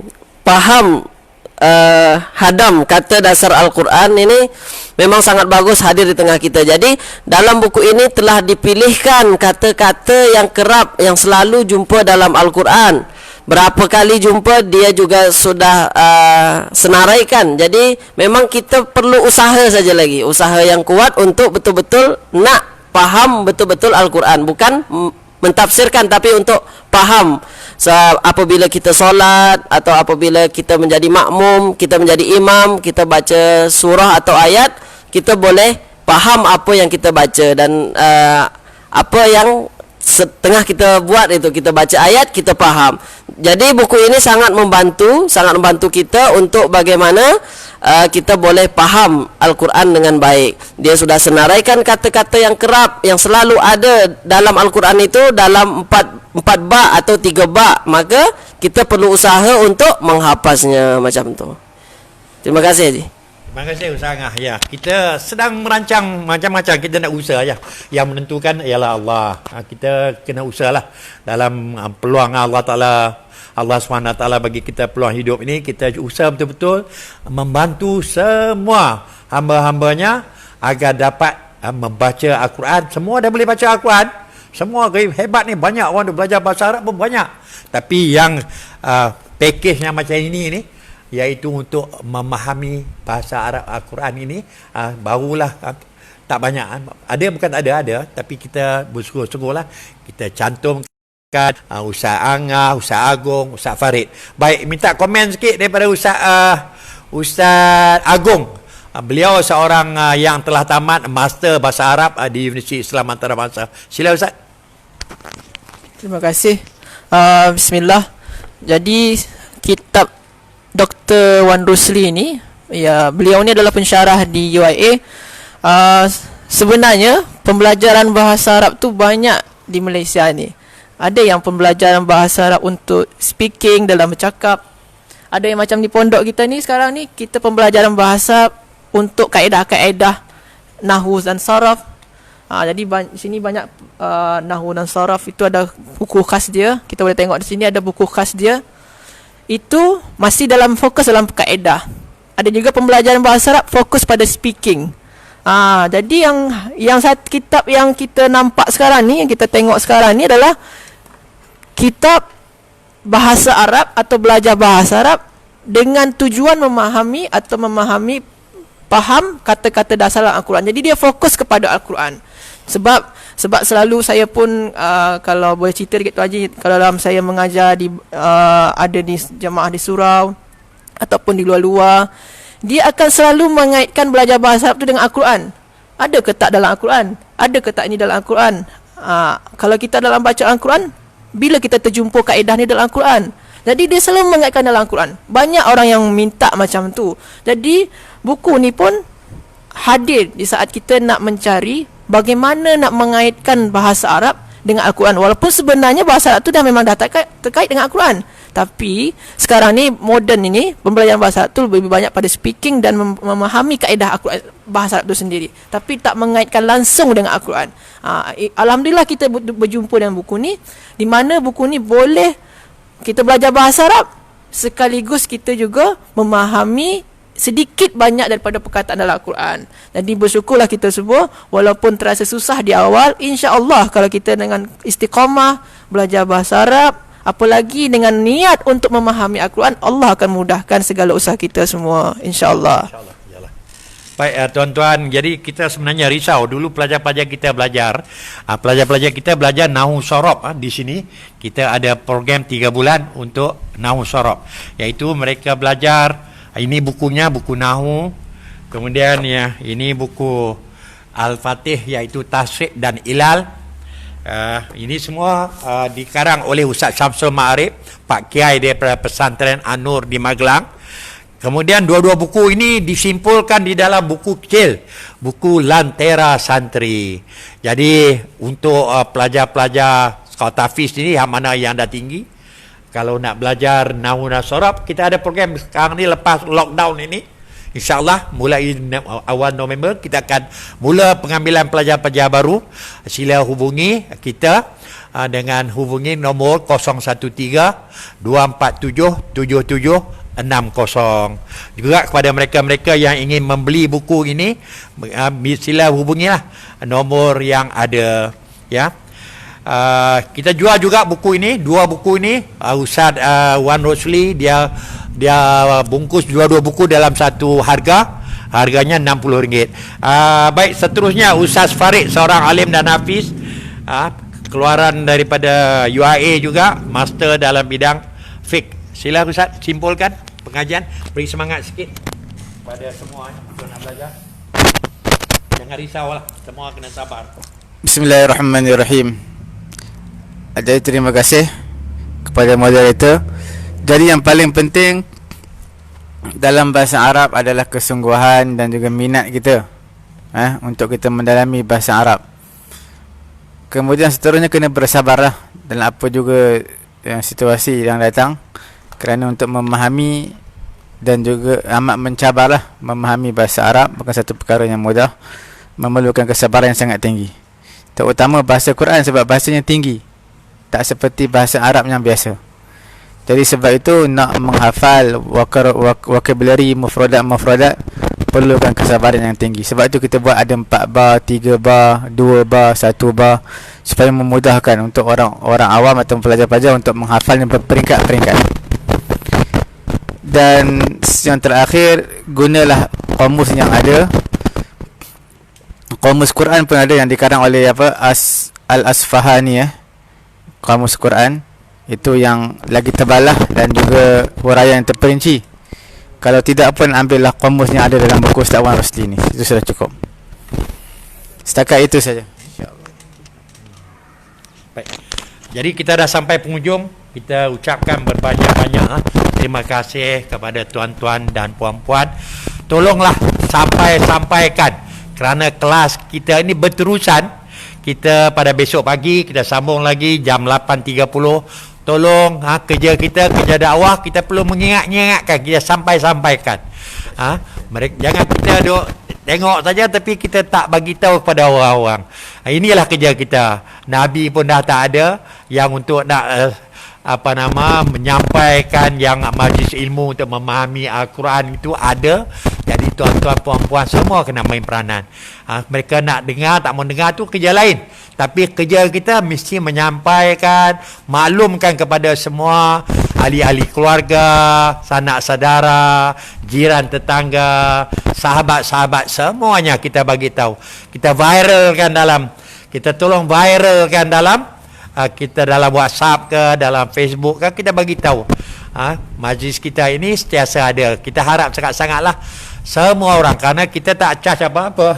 paham hadam kata dasar Al-Quran ini memang sangat bagus hadir di tengah kita. Jadi dalam buku ini telah dipilihkan kata-kata yang kerap, yang selalu jumpa dalam Al-Quran. Berapa kali jumpa dia juga sudah senaraikan. Jadi memang kita perlu usaha saja lagi, usaha yang kuat untuk betul-betul nak paham betul-betul Al-Quran. Bukan mentafsirkan, tapi untuk paham. Apabila kita solat atau apabila kita menjadi makmum, kita menjadi imam, kita baca surah atau ayat, kita boleh paham apa yang kita baca. Dan apa yang setengah kita buat itu, kita baca ayat, kita faham. Jadi buku ini sangat membantu kita untuk bagaimana kita boleh faham Al-Quran dengan baik. Dia sudah senaraikan kata-kata yang kerap, yang selalu ada dalam Al-Quran itu dalam 4 bab atau 3 bab. Maka kita perlu usaha untuk menghafaznya macam tu. Terima kasih Haji. Terima kasih Ustaz Angah. Ya, kita sedang merancang macam-macam, kita nak usaha ya. Yang menentukan ialah Allah. Kita kena usahalah dalam peluang Allah Taala. Allah SWT bagi kita peluang hidup ini, kita usaha betul-betul membantu semua hamba-hambanya agar dapat membaca Al-Quran. Semua dah boleh baca Al-Quran. Semua hebat ni, banyak orang dah belajar bahasa Arab pun banyak. Tapi yang package yang macam ini ni, iaitu untuk memahami bahasa Arab Al-Quran ini, barulah tak banyak. Ada bukan ada, tapi kita bersungguh-sungguh lah kita cantumkan Ustaz Angah, Ustaz Agong, Ustaz Farid. Baik, minta komen sikit daripada Ustaz Agong. Beliau seorang yang telah tamat Master Bahasa Arab di Universiti Islam Antarabangsa. Sila Ustaz. Terima kasih. Bismillah. Jadi kitab Dr. Wan Rusli ni, ya, beliau ni adalah pensyarah di UIA. Sebenarnya pembelajaran bahasa Arab tu banyak di Malaysia ni. Ada yang pembelajaran bahasa Arab untuk speaking dalam bercakap. Ada yang macam di pondok kita ni sekarang ni, kita pembelajaran bahasa untuk kaedah-kaedah nahwu dan saraf. Jadi sini banyak nahwu dan saraf, itu ada buku khas dia. Kita boleh tengok di sini ada buku khas dia. Itu masih dalam fokus dalam kaedah. Ada juga pembelajaran bahasa Arab fokus pada speaking. Jadi yang satu kitab yang kita nampak sekarang ni, yang kita tengok sekarang ni adalah kitab bahasa Arab atau belajar bahasa Arab dengan tujuan memahami atau faham kata-kata dasar Al-Quran. Jadi dia fokus kepada Al-Quran. Sebab selalu saya pun kalau boleh cerita sikit tu Haji, kalau dalam saya mengajar di ada di jemaah di surau ataupun di luar-luar, dia akan selalu mengaitkan belajar bahasa Arab tu dengan Al-Quran. Ada ke tak dalam Al-Quran? Ada ke tak ini dalam Al-Quran? Kalau kita dalam baca Al-Quran, bila kita terjumpa kaedah ni dalam Al-Quran? Jadi dia selalu mengaitkan dalam Al-Quran. Banyak orang yang minta macam tu. Jadi buku ni pun hadir di saat kita nak mencari bagaimana nak mengaitkan bahasa Arab dengan Al-Quran. Walaupun sebenarnya bahasa Arab tu dah memang dah terkait dengan Al-Quran. Tapi sekarang ni moden ini, pembelajaran bahasa Arab tu lebih banyak pada speaking dan memahami kaedah Al-Quran, bahasa Arab tu sendiri, tapi tak mengaitkan langsung dengan Al-Quran. Alhamdulillah kita berjumpa dengan buku ni, di mana buku ni boleh kita belajar bahasa Arab sekaligus kita juga memahami sedikit banyak daripada perkataan dalam Al-Quran. Jadi bersyukurlah kita semua, walaupun terasa susah di awal, insya-Allah kalau kita dengan istiqamah belajar bahasa Arab, apalagi dengan niat untuk memahami Al-Quran, Allah akan mudahkan segala usaha kita semua, insya-Allah. Baik tuan-tuan, jadi kita sebenarnya risau dulu pelajar-pelajar kita belajar. Pelajar-pelajar kita belajar nahwu sorob. Di sini kita ada program 3 bulan untuk nahwu sorob, iaitu mereka belajar. Ini bukunya, buku nahwu. Kemudian ya, ini buku Al-Fatih, iaitu tasrif dan ilal. Ini semua dikarang oleh Ustaz Syamsul Ma'arif, Pak Kiai daripada Pesantren An-Nur di Magelang. Kemudian dua-dua buku ini disimpulkan di dalam buku kecil, buku Lantera Santri. Jadi untuk pelajar-pelajar sekolah tahfiz ini, yang mana yang dah tinggi, kalau nak belajar nahwu dan sorob, kita ada program sekarang ni lepas lockdown ini. InsyaAllah mulai awal November kita akan mula pengambilan pelajar-pelajar baru. Sila hubungi kita dengan hubungi nombor 013 247 77 60. Juga kepada mereka-mereka yang ingin membeli buku ini, sila hubungilah nombor yang ada, ya. Kita jual juga buku ini, 2 buku ini. Ustaz Wan Rosli dia bungkus dua buku dalam satu harganya RM60. Baik, seterusnya Ustaz Farid, seorang alim dan hafiz, keluaran daripada UIA juga, master dalam bidang fiqh. Sila Ustaz simpulkan pengajian, beri semangat sikit pada semua yang nak belajar. Jangan risaulah, semua kena sabar. Bismillahirrahmanirrahim. Jadi terima kasih kepada moderator. Jadi yang paling penting dalam bahasa Arab adalah kesungguhan dan juga minat kita untuk kita mendalami bahasa Arab. Kemudian seterusnya kena bersabarlah dalam apa juga situasi yang datang, kerana untuk memahami dan juga amat mencabarlah memahami bahasa Arab bukan satu perkara yang mudah, memerlukan kesabaran yang sangat tinggi, terutama bahasa Quran sebab bahasanya tinggi, tak seperti bahasa Arab yang biasa. Jadi sebab itu nak menghafal vocabulary mufradat perlukan kesabaran yang tinggi. Sebab itu kita buat ada 4 bar, 3 bar, 2 bar, 1 bar, supaya memudahkan untuk orang awam atau pelajar-pelajar untuk menghafalnya berperingkat-peringkat. Dan yang terakhir, gunalah kamus yang ada. Kamus Quran pun ada yang dikarang oleh Al-Asfahani, kamus Quran itu yang lagi tebal lah, dan juga huraian yang terperinci. Kalau tidak pun ambillah kamus yang ada dalam buku Ustaz Wan Rosli ni, itu sudah cukup. Setakat itu saja. Baik. Jadi kita dah sampai penghujung. Kita ucapkan berbanyak-banyak terima kasih kepada tuan-tuan dan puan-puan. Tolonglah sampaikan, kerana kelas kita ini berterusan. Kita pada besok pagi kita sambung lagi jam 8.30. Tolong kerja dakwah kita perlu mengingatkan, kita sampaikan. Mereka jangan kita duk tengok saja tapi kita tak bagi tahu kepada orang-orang. Inilah kerja kita. Nabi pun dah tak ada yang untuk nak menyampaikan yang majlis ilmu untuk memahami Al-Quran itu ada. Jadi tuan-tuan puan-puan semua kena main peranan. Mereka nak dengar tak mau dengar tu kerja lain, tapi kerja kita mesti menyampaikan, maklumkan kepada semua ahli-ahli keluarga, sanak saudara, jiran tetangga, sahabat-sahabat, semuanya kita bagi tahu. Kita tolong viralkan dalam kita dalam WhatsApp ke, dalam Facebook ke, kita bagi tahu. Majlis kita ini sentiasa ada. Kita harap sangat-sangatlah semua orang, kerana kita tak charge apa-apa.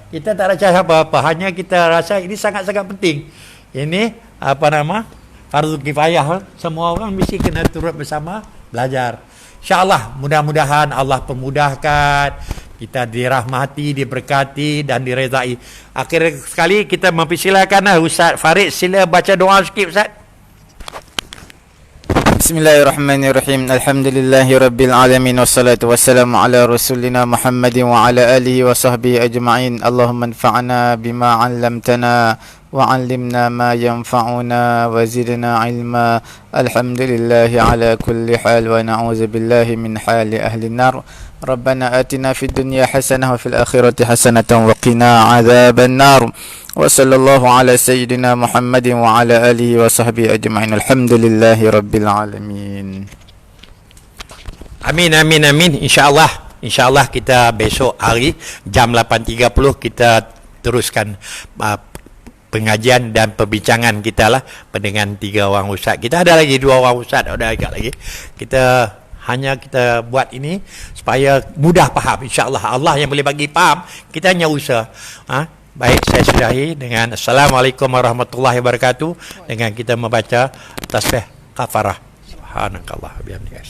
Kita tak ada charge apa-apa. Hanya kita rasa ini sangat-sangat penting. Ini fardu kifayah. Semua orang mesti kena turut bersama belajar. InsyaAllah mudah-mudahan Allah permudahkan, kita dirahmati, diberkati dan direzai. Akhir sekali kita mempersilakan Ustaz Farid, sila baca doa sikit Ustaz. Bismillahirrahmanirrahim. Alhamdulillahi rabbil alamin, wassalatu wassalamu ala rasulina Muhammadin wa ala alihi wa sahbihi ajma'in. Allahumma anfa'na bima 'allamtana wa 'allimna ma yanfa'una wa zidna 'ilma. Alhamdulillahi ala kulli hal wa na'udzu billahi min hali ahli an-nar. Rabbana atina fid dunya hasanah wa fil akhirati hasanatan wa qina 'adzaban nar. Wa sallallahu ala sayyidina Muhammadin wa ala alihi wa sahbihi ajma'in. Alhamdulillahi rabbil alamin. Amin amin amin. InsyaAllah kita besok hari jam 8.30 kita teruskan pengajian dan perbincangan kita lah dengan 3 orang ustaz. Kita ada lagi 2 orang ustaz, ada agak lagi. Kita buat ini supaya mudah faham. InsyaAllah Allah yang boleh bagi faham, kita hanya usaha. Baik, saya sudahi dengan Assalamualaikum warahmatullahi wabarakatuh dengan kita membaca tasbih kafarah. Subhanakallah bihamdika.